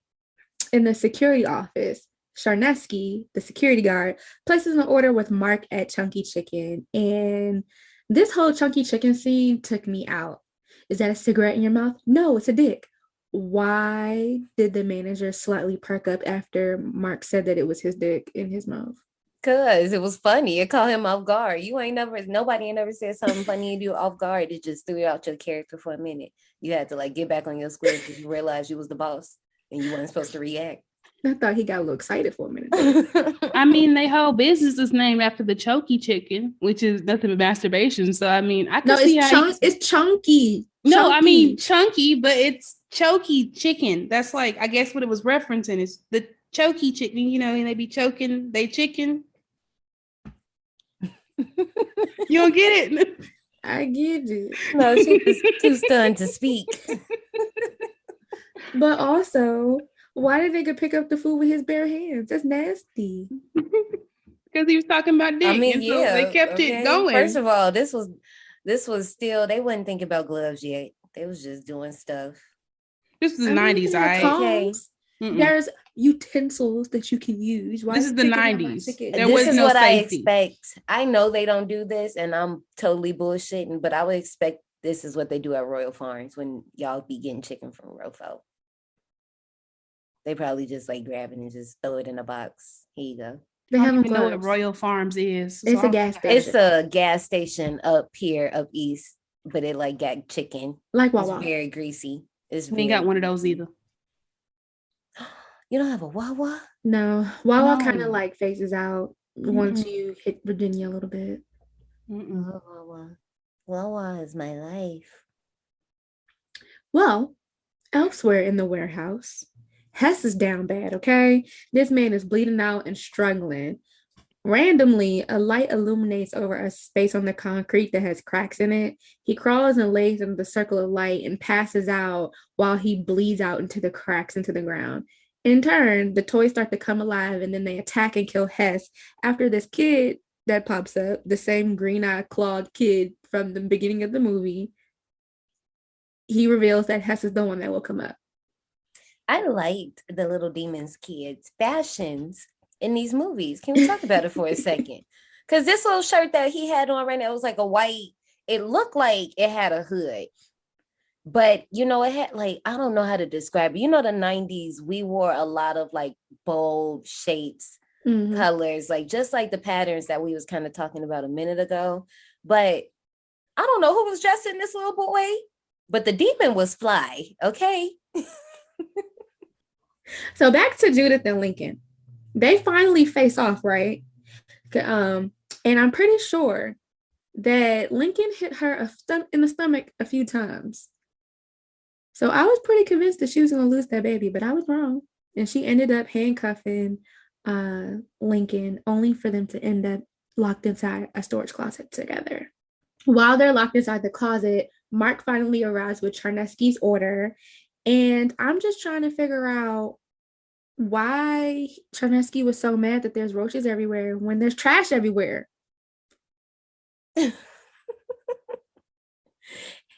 in the security office, Charnesky, the security guard, places an order with Mark at Chunky Chicken. And this whole Chunky Chicken scene took me out. Is that a cigarette in your mouth? No, it's a dick. Why did the manager slightly perk up after Mark said that it was his dick in his mouth? Cause it was funny. It caught him off guard. Nobody ain't never said something funny to you off guard. It just threw out your character for a minute. You had to like get back on your square because you realized you was the boss and you weren't supposed to react. I thought he got a little excited for a minute. I mean, their whole business is named after the Chokey chicken, which is nothing but masturbation. So I mean, I can see how it's chunky. No, Chunky. I mean chunky, but it's Chokey chicken. That's like I guess what it was referencing is the Chokey chicken. You know, and they be choking they chicken. You don't get it? I get it. No, she was too stunned to speak. But also, why did they pick up the food with his bare hands? That's nasty. Because he was talking about dick. I mean, and so yeah, they kept it going. First of all, this was still, they wasn't thinking about gloves yet. They was just doing stuff. This is the 90s, right? There's utensils that you can use. This is the 90s. This is what I expect. I know they don't do this, and I'm totally bullshitting, but I would expect this is what they do at Royal Farms when y'all be getting chicken from Rofo. They probably just like grab it and just throw it in a box. Here you go. They don't even know what Royal Farms is. It's a gas station. It's a gas station up here, up east, but it like got chicken. Like Wawa. It's very greasy. We ain't got one of those either. You don't have a Wawa? No. Wawa kind of like phases out once you hit Virginia a little bit. Oh, Wawa. Wawa is my life. Well, elsewhere in the warehouse, Hess is down bad, okay? This man is bleeding out and struggling. Randomly, a light illuminates over a space on the concrete that has cracks in it. He crawls and lays into the circle of light and passes out while he bleeds out into the cracks into the ground. In turn, the toys start to come alive and then they attack and kill Hess after this kid that pops up, the same green-eyed clawed kid from the beginning of the movie. He reveals that Hess is the one that will come up. I liked the little demons kids' fashions in these movies. Can we talk about it for a second? Because this little shirt that he had on right now, it was like a white, it looked like it had a hood. But, you know, it had like, I don't know how to describe it. You know, the 90s, we wore a lot of like bold shapes, colors, like just like the patterns that we was kind of talking about a minute ago. But I don't know who was dressing this little boy, but the demon was fly, okay? So back to Judith and Lincoln. They finally face off, right? And I'm pretty sure that Lincoln hit her in the stomach a few times. So I was pretty convinced that she was going to lose that baby, but I was wrong. And she ended up handcuffing Lincoln, only for them to end up locked inside a storage closet together. While they're locked inside the closet, Mark finally arrives with Charnesky's order. And I'm just trying to figure out why Charnesky was so mad that there's roaches everywhere when there's trash everywhere.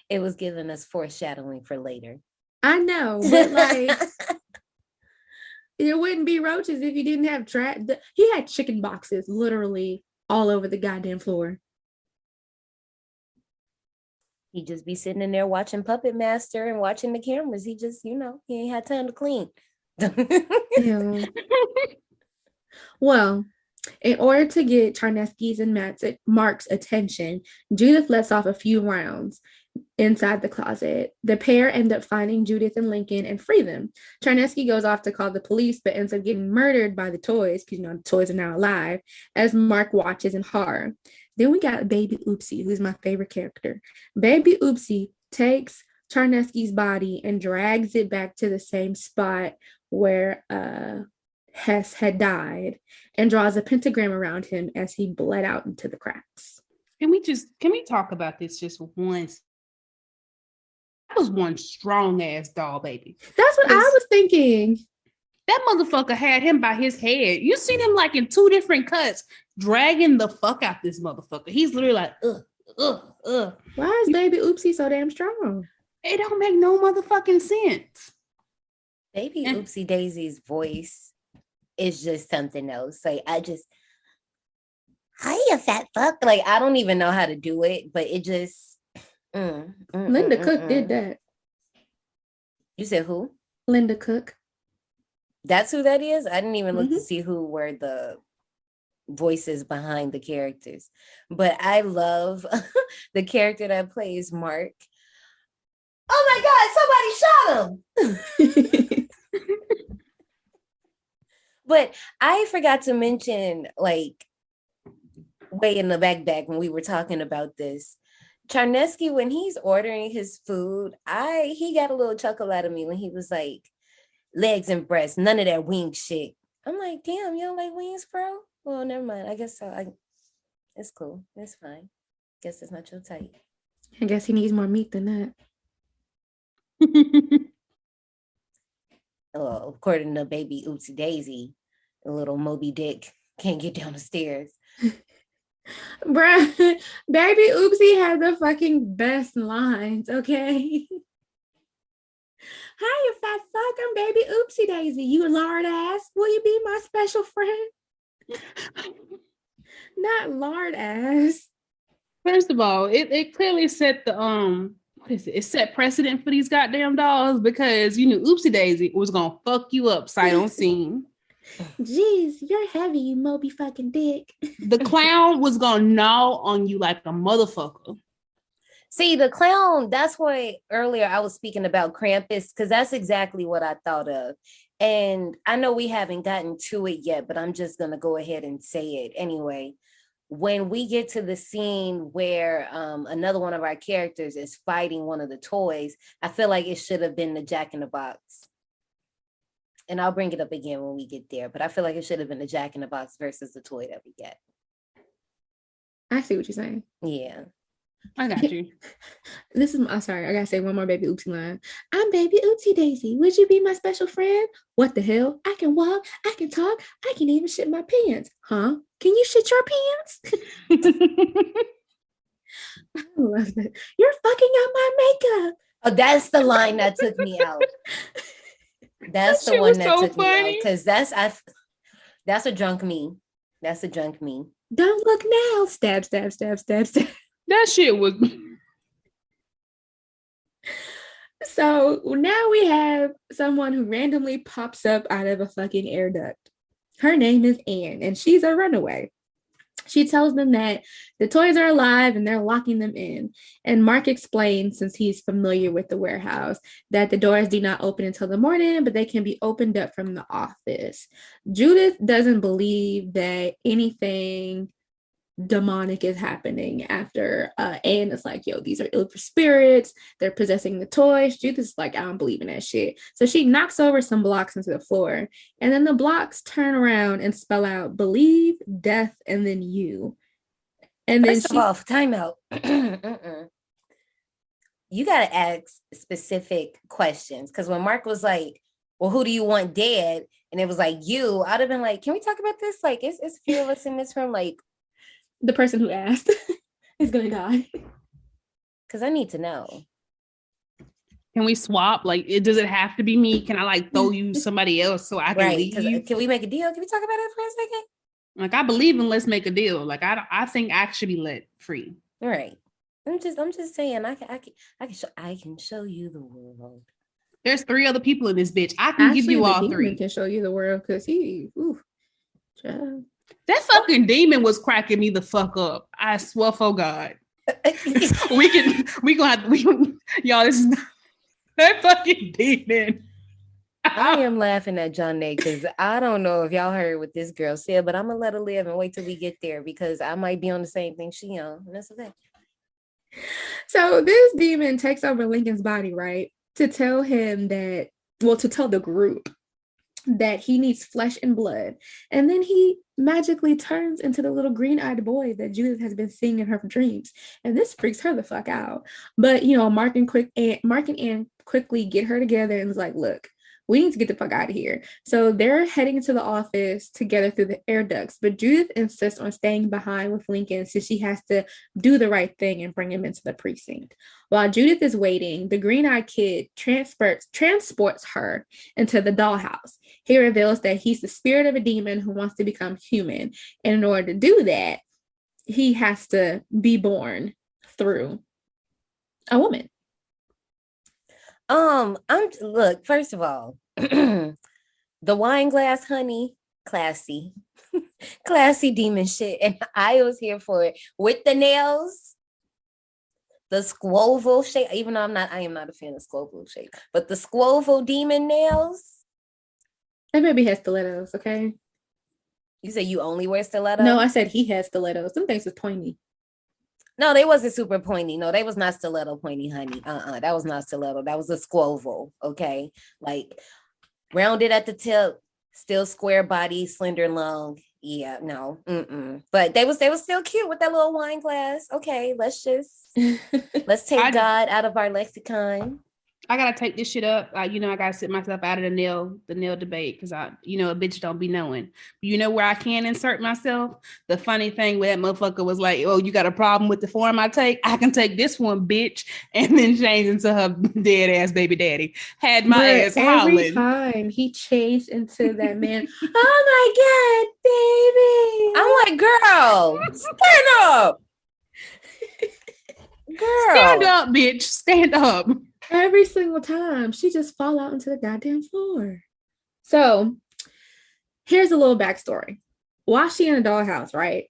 It was giving us foreshadowing for later. I know, but like there wouldn't be roaches if you didn't have trash. He had chicken boxes literally all over the goddamn floor. He'd just be sitting in there watching Puppet Master and watching the cameras. He just, you know, he ain't had time to clean. Yeah. Well, in order to get Charnesky's and Mark's attention, Judith lets off a few rounds inside the closet. The pair end up finding Judith and Lincoln and free them. Charnesky goes off to call the police, but ends up getting murdered by the toys, because, you know, the toys are now alive, as Mark watches in horror. Then we got Baby Oopsie, who's my favorite character. Baby Oopsie takes Charnesky's body and drags it back to the same spot where Hess had died, and draws a pentagram around him as he bled out into the cracks. Can we talk about this just once? That was one strong ass doll baby. That's what I was thinking. That motherfucker had him by his head. You seen him like in two different cuts, dragging the fuck out this motherfucker. He's literally like, Why is Baby Oopsie so damn strong? It don't make no motherfucking sense. Baby Oopsie Daisy's voice is just something else. Like, hi, you fat fuck. Like, I don't even know how to do it, but it just. Linda Cook did that. You said who? Linda Cook. That's who that is? I didn't even look to see who were the voices behind the characters. But I love the character that plays Mark. Oh my God, somebody shot him. But I forgot to mention, like, way in the back when we were talking about this, Charnesky, when he's ordering his food, he got a little chuckle out of me when he was like, legs and breasts, none of that wing shit. I'm like, damn, you don't like wings, bro? Well, never mind. I guess so. It's cool. It's fine. Guess it's not your type. I guess he needs more meat than that. Well, according to baby Oopsie Daisy, a little Moby Dick can't get down the stairs. Bruh, baby Oopsie had the fucking best lines, okay? Hi, you fat fuck, I'm baby Oopsie Daisy. You lard ass, will you be my special friend? Not lard ass. First of all, it clearly set the what is it? It set precedent for these goddamn dolls because you knew Oopsie Daisy was gonna fuck you up sight unseen. Jeez, you're heavy, you Moby fucking dick. The clown was gonna gnaw on you like a motherfucker. See, the clown, that's why earlier I was speaking about Krampus, because that's exactly what I thought of. And I know we haven't gotten to it yet, but I'm just going to go ahead and say it anyway. When we get to the scene where another one of our characters is fighting one of the toys, I feel like it should have been the Jack in the Box. And I'll bring it up again when we get there, but I feel like it should have been the Jack in the Box versus the toy that we get. I see what you're saying. Yeah. I got you. I'm sorry, I gotta say one more baby Oopsie line. I'm baby Oopsie Daisy. Would you be my special friend? What the hell? I can walk, I can talk, I can even shit my pants. Huh? Can you shit your pants? I love that. You're fucking up my makeup. Oh, that's the line that took me out. That's the one that took me out, because that's a drunk me. That's a drunk me. Don't look now. Stab, stab, stab, stab, stab. That shit was. So now we have someone who randomly pops up out of a fucking air duct. Her name is Anne, and she's a runaway. She tells them that the toys are alive and they're locking them in. And Mark explains, since he's familiar with the warehouse, that the doors do not open until the morning, but they can be opened up from the office. Judith doesn't believe that anything demonic is happening after Anne is like, yo, these are ill spirits, they're possessing the toys. Judith's like, I don't believe in that shit. So she knocks over some blocks into the floor, and then the blocks turn around and spell out believe, death, and then you. And then First of all, time out. You gotta ask specific questions, because when Mark was like, well, who do you want dead? And it was like you, I'd have been like, can we talk about this? Like, it's a few of us in this room, like, the person who asked is gonna die. Because I need to know. Can we swap? Like, does it have to be me? Can I like throw you somebody else so I can leave? Can we make a deal? Can we talk about it for a second? Like, I believe in let's make a deal. Like, I think I should be let free. All right. I'm just saying I can show you the world. There's 3 other people in this bitch. I can give you all 3. Can show you the world because that fucking demon was cracking me the fuck up. I swear for God. Y'all, this is not, that fucking demon. I am laughing at John Nate because I don't know if y'all heard what this girl said, but I'm gonna let her live and wait till we get there because I might be on the same thing she on. And that's okay. So this demon takes over Lincoln's body, right? To tell him that, well, to tell the group that he needs flesh and blood. And then he magically turns into the little green-eyed boy that Judith has been seeing in her dreams. And this freaks her the fuck out. But, you know, Mark and Anne quickly get her together and is like, look, we need to get the fuck out of here. So they're heading to the office together through the air ducts. But Judith insists on staying behind with Lincoln since she has to do the right thing and bring him into the precinct. While Judith is waiting, the green-eyed kid transports her into the dollhouse. He reveals that he's the spirit of a demon who wants to become human. And in order to do that, he has to be born through a woman. Look, first of all, the wine glass honey, classy. Classy demon shit. And I was here for it. With the nails, the squoval shape, even though I am not a fan of squoval shape, but the squoval demon nails. That baby has stilettos, okay? You say you only wear stilettos? No, I said he has stilettos. Some things is pointy. No, they wasn't super pointy. No, they was not stiletto pointy, honey. That was not stiletto. That was a squoval, okay? Like rounded at the tip, still square body, slender lung. Yeah, no. But they was still cute with that little wine glass. Okay, let's take God out of our lexicon. I gotta take this shit up. I gotta sit myself out of the nail debate because a bitch don't be knowing. You know where I can insert myself? The funny thing where that motherfucker was like, "Oh, you got a problem with the form I take? I can take this one, bitch," and then change into her dead ass baby daddy. Had my ass howling. Every time he changed into that man, oh my god, baby! I'm like, girl, stand up, girl, stand up, bitch, stand up. Every single time she just fall out into the goddamn floor. So here's a little backstory. While she in a dollhouse, right?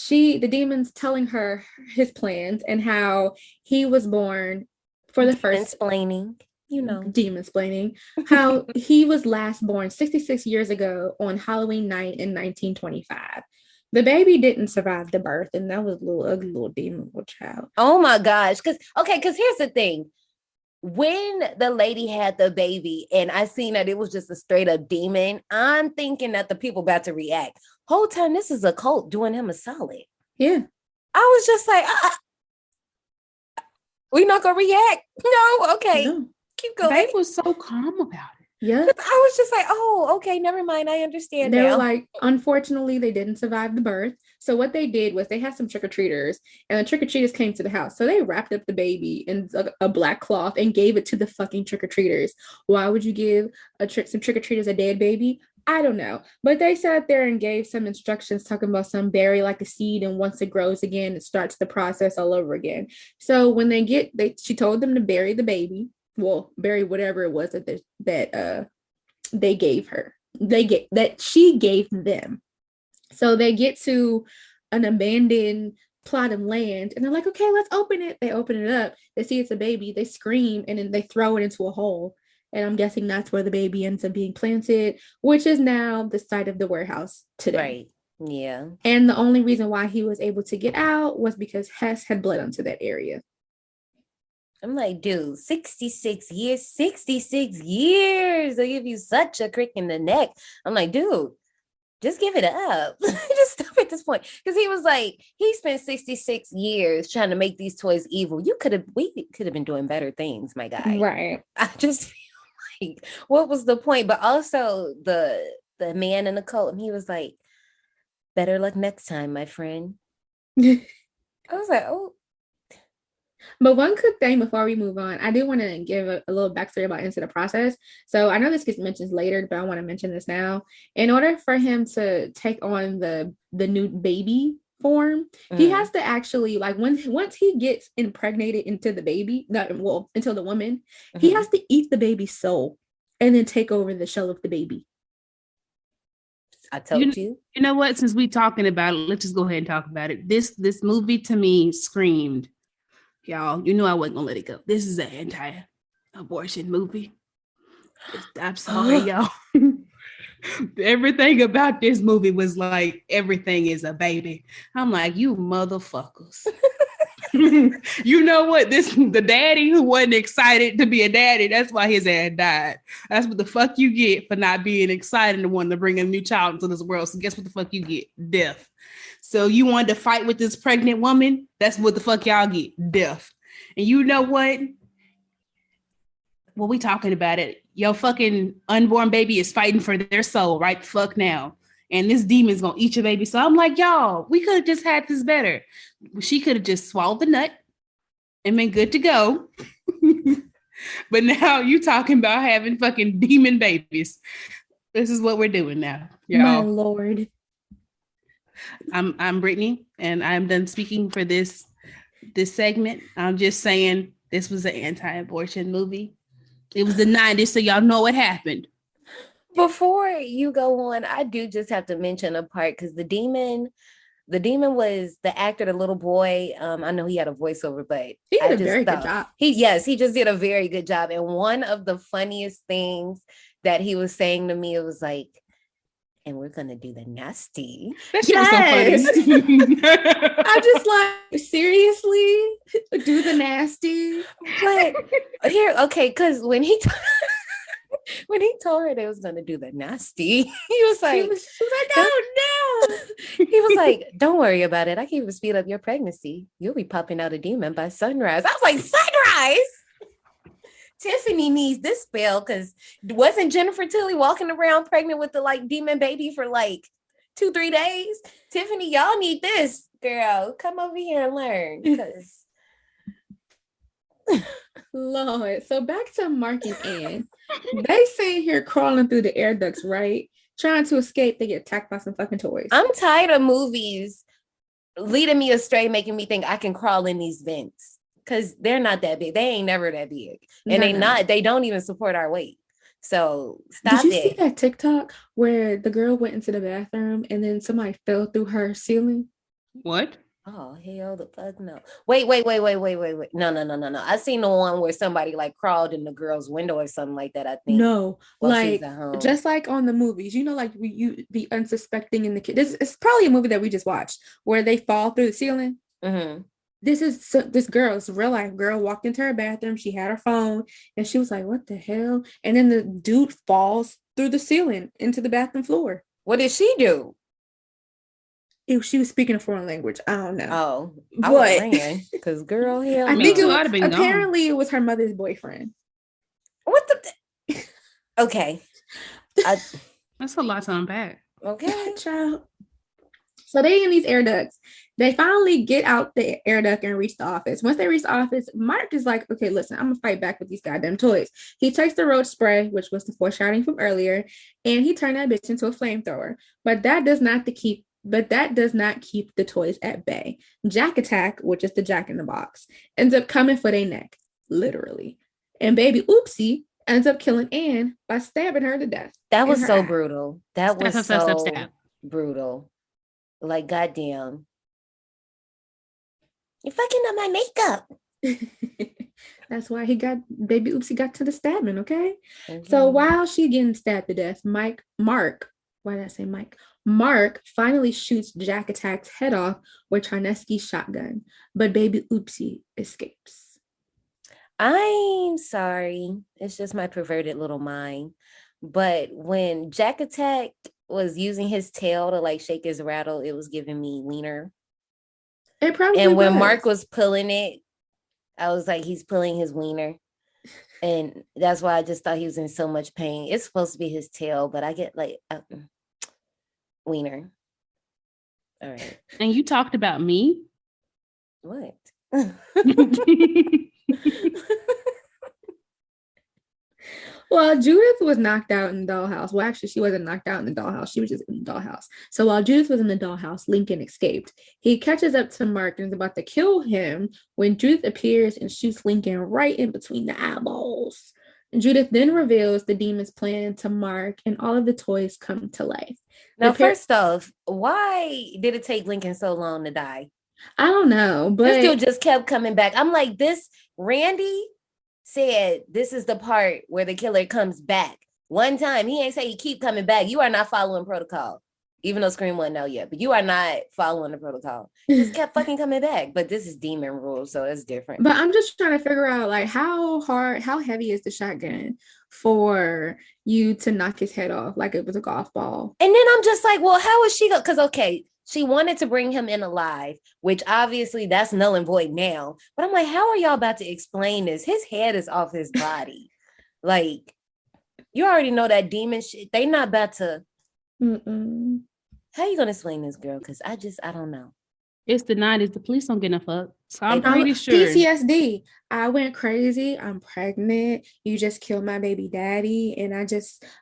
The demon's telling her his plans and how he was born for the first explaining, demon explaining how he was last born 66 years ago on Halloween night in 1925. The baby didn't survive the birth, and that was a little ugly little demon little child. Oh my gosh. Because here's the thing. When the lady had the baby and I seen that it was just a straight up demon, I'm thinking that the people about to react. Whole time, this is a cult doing him a solid. Yeah. I was just like, we not gonna react? No, okay. No. Keep going. They was so calm about it. Yeah. I was just like, oh, okay, never mind. I understand. They were like, unfortunately, they didn't survive the birth. So what they did was they had some trick-or-treaters, and the trick-or-treaters came to the house. So they wrapped up the baby in a black cloth and gave it to the fucking trick-or-treaters. Why would you give some trick-or-treaters a dead baby? I don't know. But they sat there and gave some instructions talking about some bury like a seed, and once it grows again, it starts the process all over again. So when she told them to bury the baby. Well, bury whatever it was that they gave her. She gave them. So they get to an abandoned plot of land and they're like, okay, let's open it. They open it up. They see it's a baby. They scream and then they throw it into a hole. And I'm guessing that's where the baby ends up being planted, which is now the site of the warehouse today. Right. Yeah. And the only reason why he was able to get out was because Hess had bled onto that area. I'm like, dude, 66 years, 66 years. They'll give you such a crick in the neck. I'm like, dude, just give it up. Just stop at this point. Because he was like, he spent 66 years trying to make these toys evil. We could have been doing better things, my guy. Right. I just feel like, what was the point? But also the man in the coat, and he was like, better luck next time, my friend. I was like, oh. But one quick thing before we move on, I do want to give a little backstory about Into the Process. So I know this gets mentioned later, but I want to mention this now. In order for him to take on the new baby form, he has to actually, like, once he gets impregnated into the baby, into the woman, he has to eat the baby's soul and then take over the shell of the baby. I told you. You know what? Since we talking about it, let's just go ahead and talk about it. This movie to me screamed, y'all, you know I wasn't gonna let it go. This is an anti-abortion movie. I'm sorry, y'all. Everything about this movie was like, everything is a baby. I'm like, you motherfuckers. You know what? The daddy who wasn't excited to be a daddy, that's why his ass died. That's what the fuck you get for not being excited and wanting to bring a new child into this world. So guess what the fuck you get? Death. So you wanted to fight with this pregnant woman? That's what the fuck y'all get. Death. And you know what? Well, we talking about it. Your fucking unborn baby is fighting for their soul right the fuck now. And this demon's gonna eat your baby. So I'm like, y'all, we could have just had this better. She could have just swallowed the nut and been good to go. But now you talking about having fucking demon babies. This is what we're doing now, y'all. My Lord. I'm Brittany, and I'm done speaking for this segment. I'm just saying this was an anti-abortion movie. It was the 90s, so y'all know what happened. Before you go on, I do just have to mention a part because the demon was the actor, the little boy. I know he had a voiceover, but He I did a just very good thought job. he just did a very good job. And one of the funniest things that he was saying to me, it was like, and we're gonna do the nasty. That shit was so funny. I just like, seriously, do the nasty. But here, okay, because when he when he told her they was gonna do the nasty, he was like, She was like, no. he was like, don't worry about it. I can even speed up your pregnancy. You'll be popping out a demon by sunrise. I was like, sunrise? Tiffany needs this spell because wasn't Jennifer Tilly walking around pregnant with the like demon baby for like 2-3 days? Tiffany, y'all need this, girl. Come over here and learn. Because Lord. So back to Mark and Ann. They say here crawling through the air ducts, right? Trying to escape, they get attacked by some fucking toys. I'm tired of movies leading me astray, making me think I can crawl in these vents. Because they're not that big. They ain't never that big. And they don't even support our weight. So stop Did you see it. that TikTok where the girl went into the bathroom and then somebody fell through her ceiling? What? Oh, hell the fuck no. Wait. No. I seen the one where somebody like crawled in the girl's window or something like that, I think. No, while she like was at home. just like on the movies, you know, like you be unsuspecting in the kid. It's probably a movie that we just watched where they fall through the ceiling. Mm-hmm. This girl, it's a real life girl, walked into her bathroom. She had her phone and she was like, what the hell? And then the dude falls through the ceiling into the bathroom floor. What did she do? She was speaking a foreign language. I don't know. Oh, I was ran because girl, hell I no. think apparently it was her mother's boyfriend. What the? Okay. That's a lot to unpack. Okay. Child. So they in these air ducts. They finally get out the air duct and reach the office. Once they reach the office, Mark is like, okay, listen, I'm gonna fight back with these goddamn toys. He takes the roach spray, which was the foreshadowing from earlier, and he turned that bitch into a flamethrower. But that does not keep the toys at bay. Jack Attack, which is the Jack in the Box, ends up coming for their neck, literally. And baby Oopsie ends up killing Anne by stabbing her to death. That was so brutal. That was so brutal. Like, goddamn. You're fucking up my makeup. That's why baby Oopsie got to the stabbing, okay? Mm-hmm. So while she's getting stabbed to death, Mark finally shoots Jack Attack's head off with Charnesky's shotgun, but baby Oopsie escapes. I'm sorry. It's just my perverted little mind. But when Jack Attack was using his tail to like shake his rattle, it was giving me wiener. It probably and when Mark was pulling it, I was like, he's pulling his wiener. And that's why I just thought he was in so much pain. It's supposed to be his tail, but I get like wiener. All right. And you talked about me? What? Well, Judith was knocked out in the dollhouse. Well, actually, she wasn't knocked out in the dollhouse. She was just in the dollhouse. So while Judith was in the dollhouse, Lincoln escaped. He catches up to Mark and is about to kill him when Judith appears and shoots Lincoln right in between the eyeballs. And Judith then reveals the demon's plan to Mark, and all of the toys come to life. Now, first off, why did it take Lincoln so long to die? I don't know, but this dude just kept coming back. I'm like, Randy said this is the part where the killer comes back. One time, he ain't say he keep coming back. You are not following protocol. Even though Scream wasn't out yet, but you are not following the protocol. He just kept fucking coming back. But this is demon rules, so it's different. But I'm just trying to figure out like how heavy is the shotgun for you to knock his head off like it was a golf ball? And then I'm just like, well, how is she go? Because okay, she wanted to bring him in alive, which obviously that's null and void now. But I'm like, how are y'all about to explain this? His head is off his body. Like, you already know that demon shit. They not about to. Mm-mm. How you gonna explain this, girl? Because I don't know. It's the 90s. The police don't get enough fuck. So I'm pretty sure. PTSD. I went crazy. I'm pregnant. You just killed my baby daddy. And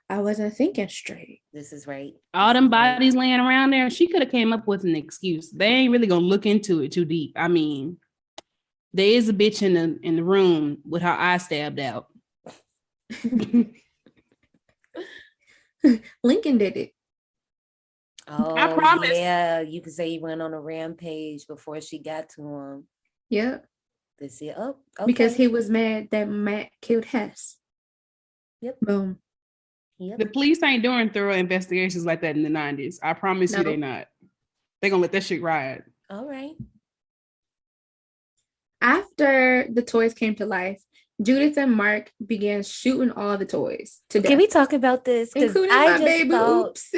I wasn't thinking straight. This is right. All them bodies laying around there. She could have came up with an excuse. They ain't really gonna look into it too deep. I mean, there is a bitch in the room with her eye stabbed out. Lincoln did it. Oh, promise. yeah. You could say he went on a rampage before she got to him. Yep. This is oh, okay. Because he was mad that Matt killed Hess. Yep. Boom. Yep. The police ain't doing thorough investigations like that in the 90s. I promise you they not. They're gonna let that shit ride. All right. After the toys came to life, Judith and Mark began shooting all the toys to death. Can we talk about this? Including my baby. Oops.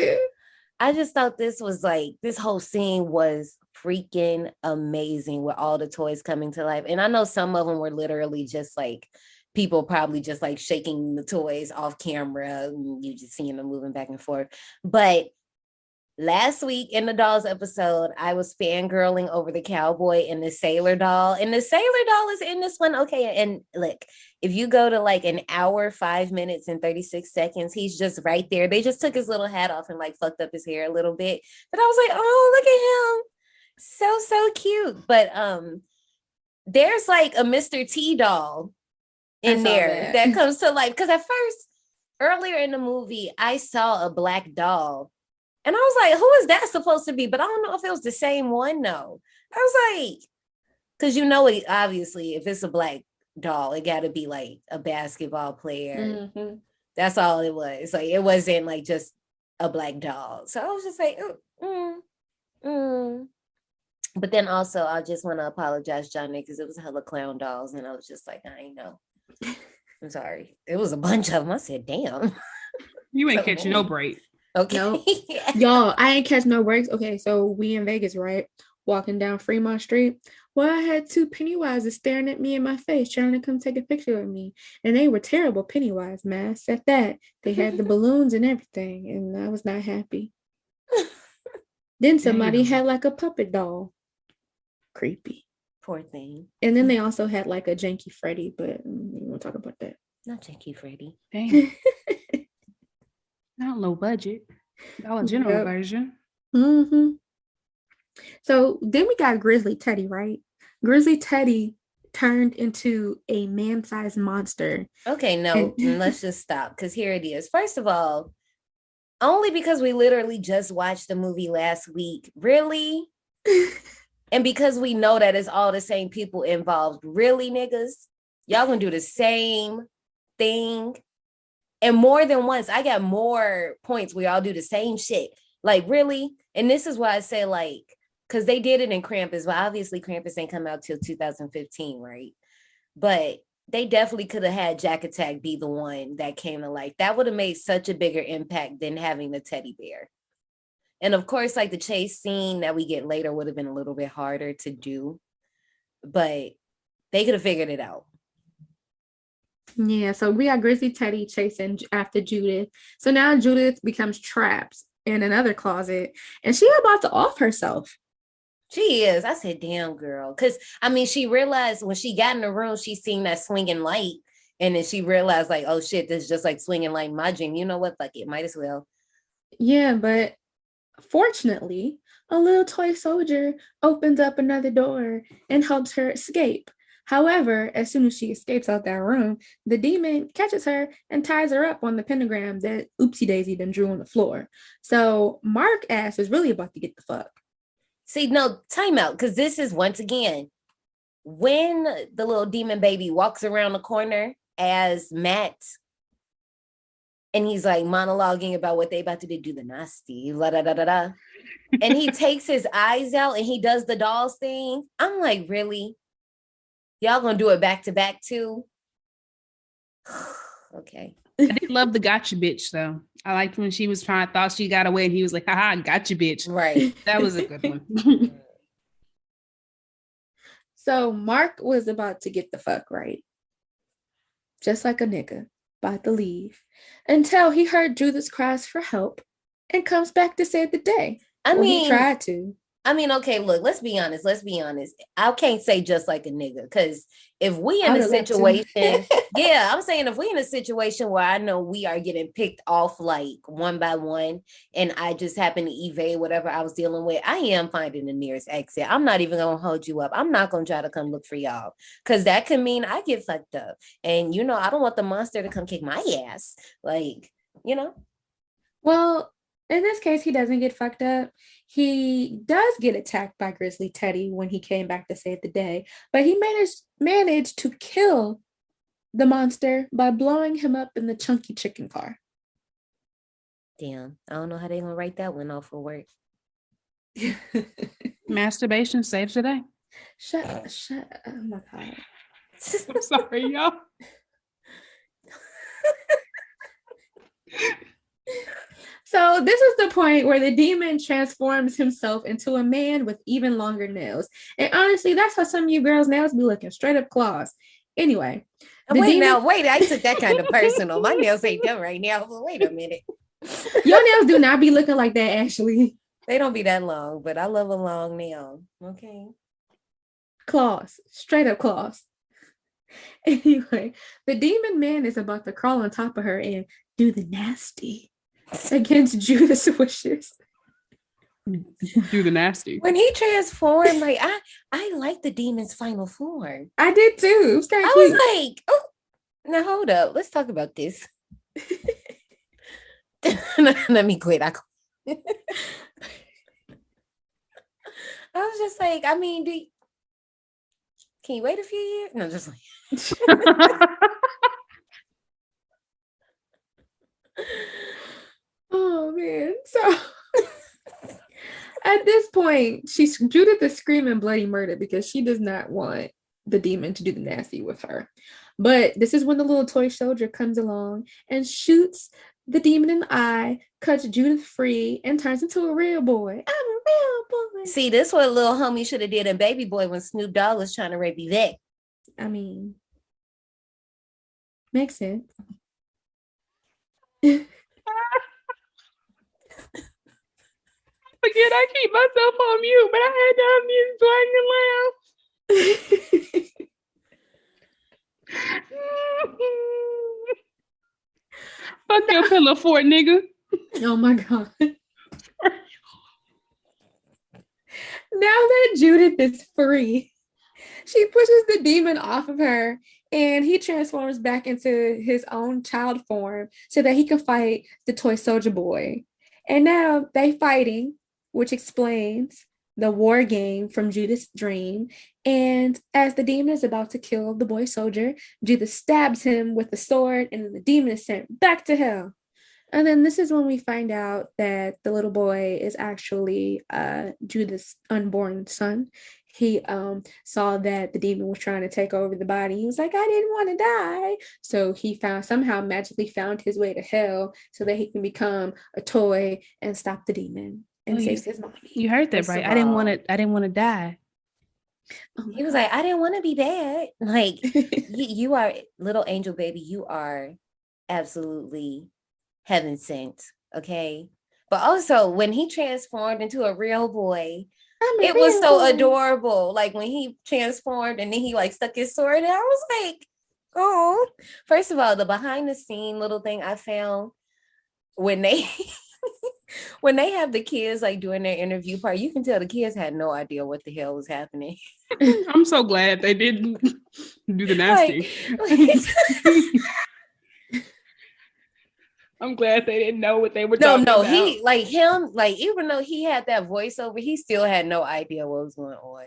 I just thought this was like, this whole scene was freaking amazing with all the toys coming to life. And I know some of them were literally just like people probably just like shaking the toys off camera and you just seeing them moving back and forth. But last week in the Dolls episode, I was fangirling over the cowboy and the sailor doll. And the sailor doll is in this one. Okay. And look, if you go to like an hour, 5 minutes and 36 seconds, he's just right there. They just took his little hat off and like fucked up his hair a little bit. But I was like, oh, look at him. So cute. But there's like a Mr. T doll in there that comes to life. Because at first, earlier in the movie, I saw a black doll. And I was like, who is that supposed to be? But I don't know if it was the same one, though. I was like, because you know, obviously, if it's a black doll, it got to be like a basketball player. Mm-hmm. That's all it was. Like, it wasn't like just a black doll. So I was just like, But then also, I just want to apologize, Johnny, because it was hella clown dolls. And I was just like, I ain't know. I'm sorry. It was a bunch of them. I said, damn. You ain't catching no break. Okay. Nope. Y'all, I ain't catch no breaks. Okay, so we in Vegas, right? Walking down Fremont Street. Well, I had two Pennywises staring at me in my face, trying to come take a picture of me. And they were terrible Pennywise masks at that. They had the balloons and everything, and I was not happy. Then somebody had like a puppet doll. Creepy. Poor thing. And then they also had like a Janky Freddy, but we won't talk about that. Not Janky Freddy. Damn. Not low budget. Dollar General version. Mm-hmm. So then we got Grizzly Teddy, right? Grizzly Teddy turned into a man-sized monster. Okay, no, let's just stop because here it is. First of all, only because we literally just watched the movie last week. Really? And because we know that it's all the same people involved. Really, niggas? Y'all gonna do the same thing? And more than once, I got more points where y'all do the same shit. Like, really? And this is why I say, like, because they did it in Krampus, but obviously Krampus ain't come out till 2015, right? But they definitely could have had Jack Attack be the one that came to life. That would have made such a bigger impact than having the teddy bear. And of course, like the chase scene that we get later would have been a little bit harder to do, but they could have figured it out. Yeah, so we got Grizzly Teddy chasing after Judith. So now Judith becomes trapped in another closet, and she's about to off herself. She is. I said, damn, girl. Because, I mean, she realized when she got in the room, she seen that swinging light, and then she realized, like, oh, shit, this is just like swinging light in my dream. You know what? Fuck it. Might as well. Yeah, but fortunately, a little toy soldier opens up another door and helps her escape. However, as soon as she escapes out that room, the demon catches her and ties her up on the pentagram that Oopsie Daisy then drew on the floor. So Mark ass is really about to get the fuck. See, no, time out, because this is, once again, when the little demon baby walks around the corner as Matt, and he's like monologuing about what they about to do the nasty, la da da da da, and he takes his eyes out and he does the dolls thing. I'm like, really? Y'all gonna do it back to back too? Okay. I did love the gotcha bitch though. I liked when she was thought she got away and he was like, haha, gotcha bitch. Right. That was a good one. So Mark was about to get the fuck right. Just like a nigga, about to leave. Until he heard Judith's cries for help and comes back to save the day. He tried to. I mean, okay, look, let's be honest. I can't say just like a nigga, because if we in a situation, yeah, I'm saying if we in a situation where I know we are getting picked off like one by one, and I just happen to evade whatever I was dealing with, I am finding the nearest exit. I'm not even gonna hold you up. I'm not gonna try to come look for y'all, because that could mean I get fucked up. And I don't want the monster to come kick my ass. Like, Well, in this case, he doesn't get fucked up. He does get attacked by Grizzly Teddy when he came back to save the day, but he managed to kill the monster by blowing him up in the chunky chicken car. Damn, I don't know how they gonna write that one off for work. Masturbation saves the day. Shut. Oh my god. I'm sorry, y'all. So this is the point where the demon transforms himself into a man with even longer nails. And honestly, that's how some of you girls' nails be looking, straight up claws. Anyway. Wait, I took that kind of personal. My nails ain't done right now, but wait a minute. Your nails do not be looking like that, Ashley. They don't be that long, but I love a long nail. Okay. Claws, straight up claws. Anyway, the demon man is about to crawl on top of her and do the nasty against Judith's wishes. Do the nasty. When he transformed, like I like the demon's final form. I did too. It was kind of cute. Was like, oh, now hold up. Let's talk about this. Let me quit. I was just like, I mean, can you wait a few years? No, just like. Oh man. So at this point, Judith is screaming bloody murder because she does not want the demon to do the nasty with her. But this is when the little toy soldier comes along and shoots the demon in the eye, cuts Judith free, and turns into a real boy. I'm a real boy. See, this what little homie should have did in Baby Boy when Snoop Dogg was trying to rape Yvette. I mean, makes sense. Forget I keep myself on mute, but I had to unmute so I can laugh. Fuck your pillow fort, nigga. Oh my god. Now that Judith is free, she pushes the demon off of her and he transforms back into his own child form so that he can fight the toy soldier boy. And now they fighting, which explains the war game from Judith's dream. And as the demon is about to kill the boy soldier, Judith stabs him with the sword, and then the demon is sent back to hell. And then this is when we find out that the little boy is actually Judith's unborn son. He saw that the demon was trying to take over the body. He was like, I didn't want to die. So he somehow magically found his way to hell so that he can become a toy and stop the demon and save his mommy. You heard that right. I didn't want to die. He was like, I didn't want to be bad. Like, you are, little angel baby, you are absolutely heaven sent, okay? But also, when he transformed into a real boy, it was so adorable. Like, when he transformed and then he, like, stuck his sword, and I was like, oh. First of all, the behind the scene little thing I found when they... when they have the kids like doing their interview part, you can tell the kids had no idea what the hell was happening. I'm so glad they didn't do the nasty. I'm glad they didn't know what they were talking about. He like him, like even though he had that voiceover, he still had no idea what was going on.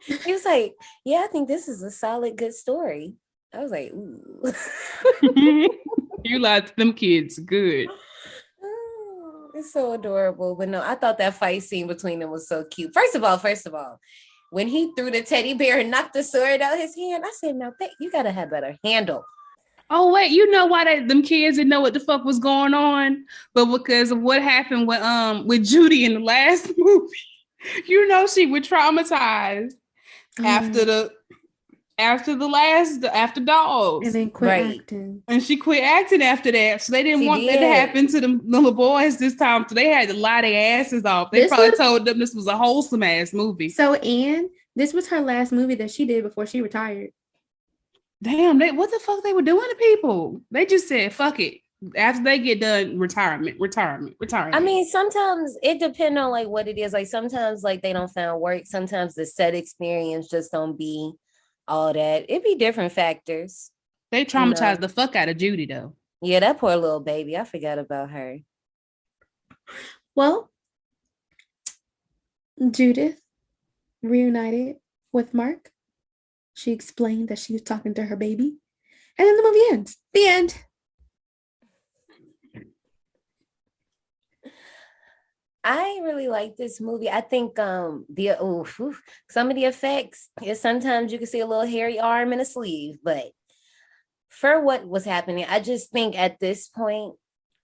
He was like, yeah, I think this is a solid, good story. I was like, ooh. You lied to them kids. Good. It's so adorable. But no, I thought that fight scene between them was so cute. First of all, when he threw the teddy bear and knocked the sword out his hand, I said, no, you gotta have better handle. Oh, wait, you know why them kids didn't know what the fuck was going on? But because of what happened with Judy in the last movie. You know, she was traumatized after Dogs. And then quit acting. And she quit acting after that. So they didn't want that to happen to the little boys this time. So they had to lie their asses off. They probably told them this was a wholesome ass movie. So Anne, this was her last movie that she did before she retired. Damn, what the fuck they were doing to people? They just said, fuck it. After they get done, retirement. I mean, sometimes it depends on like what it is. Like sometimes like they don't find work. Sometimes the set experience just don't be all that. It'd be different factors. They traumatized the fuck out of Judy though. Yeah, that poor little baby. I forgot about her. Well, Judith reunited with Mark. She explained that she was talking to her baby. And then the movie ends. The end. I really like this movie. I think some of the effects is sometimes you can see a little hairy arm and a sleeve, but for what was happening, I just think at this point,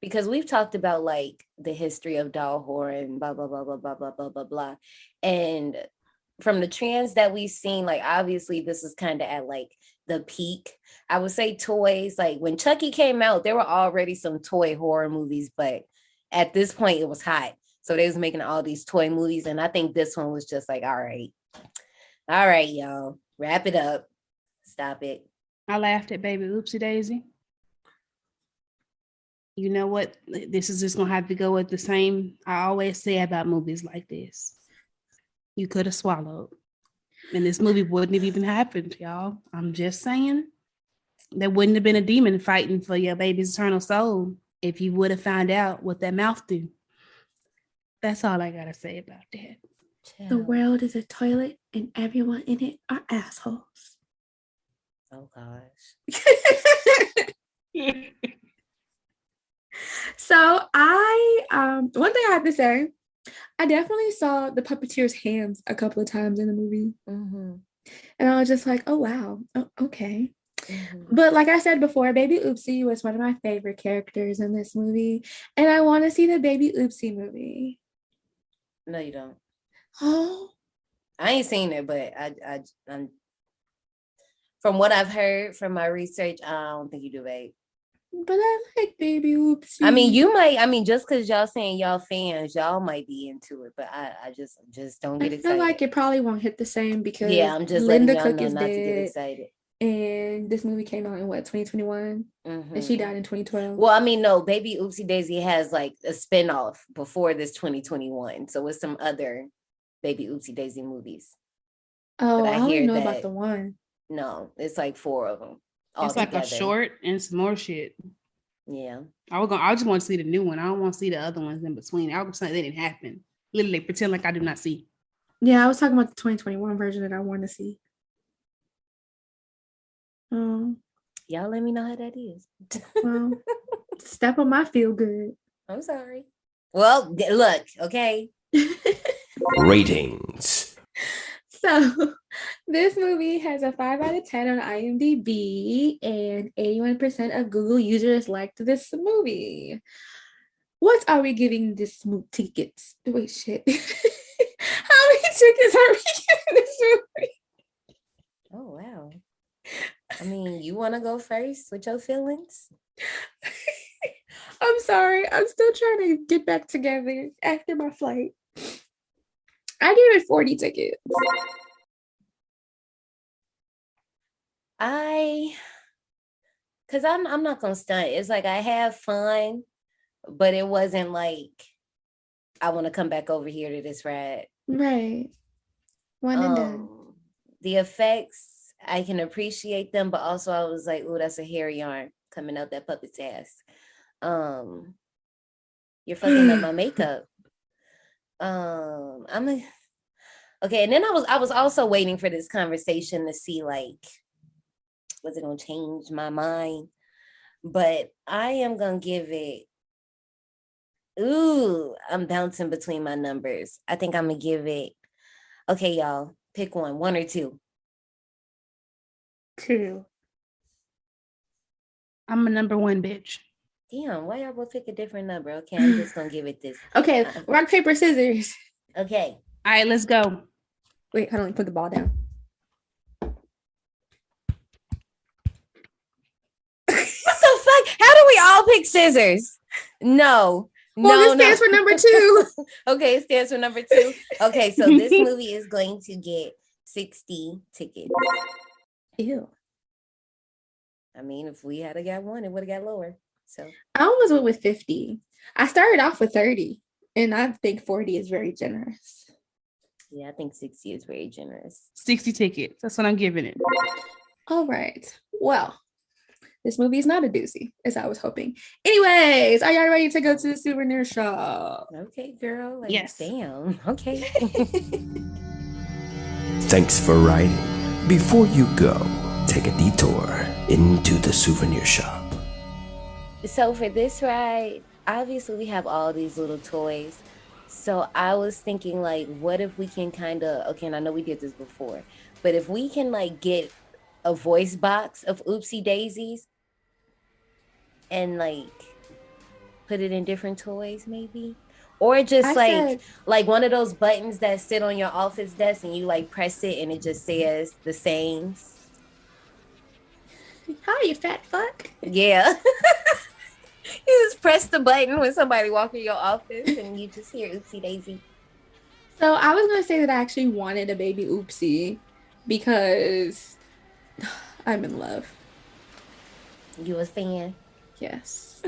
because we've talked about like the history of doll horror and blah blah blah blah blah blah blah blah blah, and from the trends that we've seen, like obviously this is kind of at like the peak. I would say toys, like when Chucky came out, there were already some toy horror movies, but at this point it was hot. So they was making all these toy movies, and I think this one was just like, all right, y'all, wrap it up, stop it. I laughed at Baby Oopsie Daisy. You know what? This is just gonna have to go with the same I always say about movies like this. You could have swallowed, and this movie wouldn't have even happened, y'all. I'm just saying. There wouldn't have been a demon fighting for your baby's eternal soul if you would have found out what that mouth do. That's all I gotta say about that. The world is a toilet and everyone in it are assholes. Oh gosh. So one thing I have to say, I definitely saw the puppeteer's hands a couple of times in the movie. Mm-hmm. And I was just like, oh wow, okay. Mm-hmm. But like I said before, Baby Oopsie was one of my favorite characters in this movie. And I want to see the Baby Oopsie movie. No, you don't. Oh. I ain't seen it, but I'm from what I've heard from my research, I don't think you do, babe. But I like Baby Oopsie. I mean, you might. I mean, just because y'all saying y'all fans, y'all might be into it, but I just don't get excited. I feel like it probably won't hit the same because I'm just Linda letting y'all Cook know is not dead, to get excited. And this movie came out in what, 2021? Mm-hmm. And she died in 2012. Well, I mean, no, Baby Oopsie Daisy has like a spinoff before this 2021, so it's some other Baby Oopsie Daisy movies. Oh, I only know about the one. No, it's like 4 of them. It's like a short and some more shit. Yeah. I just want to see the new one. I don't want to see the other ones in between. I was saying they didn't happen. Literally pretend like I do not see. Yeah, I was talking about the 2021 version that I want to see. Y'all let me know how that is. Well, step on my feel good. I'm sorry. Well, look, okay. Ratings. So, this movie has a 5 out of 10 on IMDb, and 81% of Google users liked this movie. What are we giving this tickets? Wait, shit. How many tickets are we giving this movie? Oh, wow. I mean, you want to go first with your feelings? I'm sorry. I'm still trying to get back together after my flight. I gave it 40 tickets. Because I'm not going to stunt. It's like I have fun, but it wasn't like I want to come back over here to this ride. Right. One and done. The effects, I can appreciate them, but also I was like, oh, that's a hairy arm coming out that puppet's ass. You're fucking up my makeup. Okay, and then I was also waiting for this conversation to see like, was it gonna change my mind? But I am gonna give it. Ooh, I'm bouncing between my numbers. I think I'm gonna give it. Okay, y'all, pick one or two. 2. I'm a number 1 bitch. Damn, why y'all both pick a different number? Okay, I'm just gonna give it this. Okay, rock, paper, scissors. Okay. All right, let's go. Wait, hold on, let me put the ball down. What the fuck? How do we all pick scissors? No. Well, this stands for number 2. Okay, it stands for number 2. Okay, so this movie is going to get 60 tickets. Ew. I mean, if we had got one, it would have got lower. So I almost went with 50. I started off with 30, and I think 40 is very generous. Yeah, I think 60 is very generous. 60 tickets. That's what I'm giving it. All right. Well, this movie is not a doozy, as I was hoping. Anyways, are y'all ready to go to the souvenir shop? Okay, girl. Like, Yes. damn. Okay. Thanks for riding. Before you go, take a detour into the souvenir shop. So for this ride, obviously we have all these little toys. So I was thinking, like, what if we can kind of, okay, and I know we did this before, but if we can like get a voice box of Oopsie Daisies and like put it in different toys, maybe, or just like one of those buttons that sit on your office desk and you like press it and it just says the sayings. Hi, you fat fuck. Yeah. You just press the button when somebody walks in your office and you just hear Oopsie Daisy. So I was gonna say that I actually wanted a baby Oopsie because I'm in love. You a fan? Yes.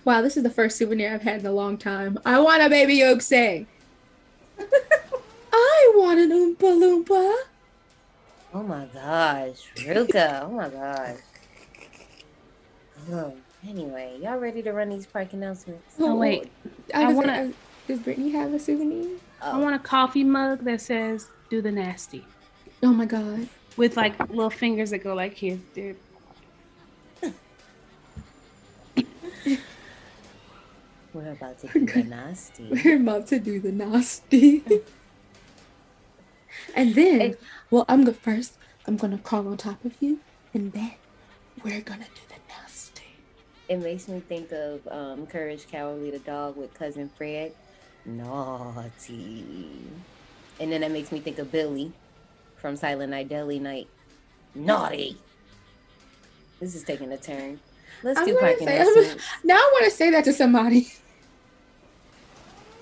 Wow, this is the first souvenir I've had in a long time. I want a baby Oopsie. I want an Oompa Loompa. Oh my gosh, Ruka. Oh my gosh. Oh, anyway, y'all ready to run these park announcements? Oh wait, does Brittany have a souvenir? I want a coffee mug that says "Do the nasty." Oh my god. With like little fingers that go like his, dude. We're about to do the nasty. We're about to do the nasty. And then, well, I'm going first. I'm gonna crawl on top of you, and then we're gonna do the nasty. It makes me think of Courage Cowardly the dog with Cousin Fred. Naughty. And then that makes me think of Billy from Silent Night Deadly Night. Naughty. This is taking a turn. Let's do park announcements. Now I want to say that to somebody.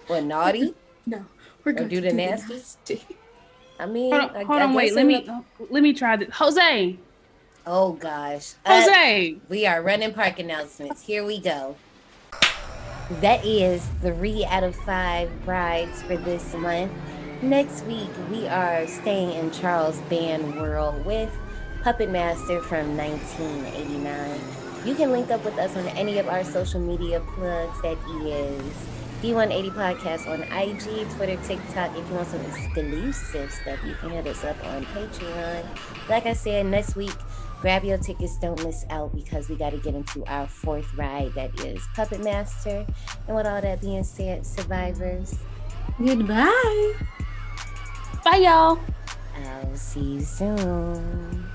What, naughty? No, we're gonna do the nasty. I mean, hold on, wait. Let me try this. Jose. Oh gosh, Jose. We are running park announcements. Here we go. That is 3 out of 5 rides for this month. Next week we are staying in Charles Band World with Puppet Master from 1989. You can link up with us on any of our social media plugs. That is D180 Podcast on IG, Twitter, TikTok. If you want some exclusive stuff, you can hit us up on Patreon. Like I said, next week, grab your tickets. Don't miss out because we got to get into our 4th ride. That is Puppet Master. And with all that being said, survivors, goodbye. Bye, y'all. I'll see you soon.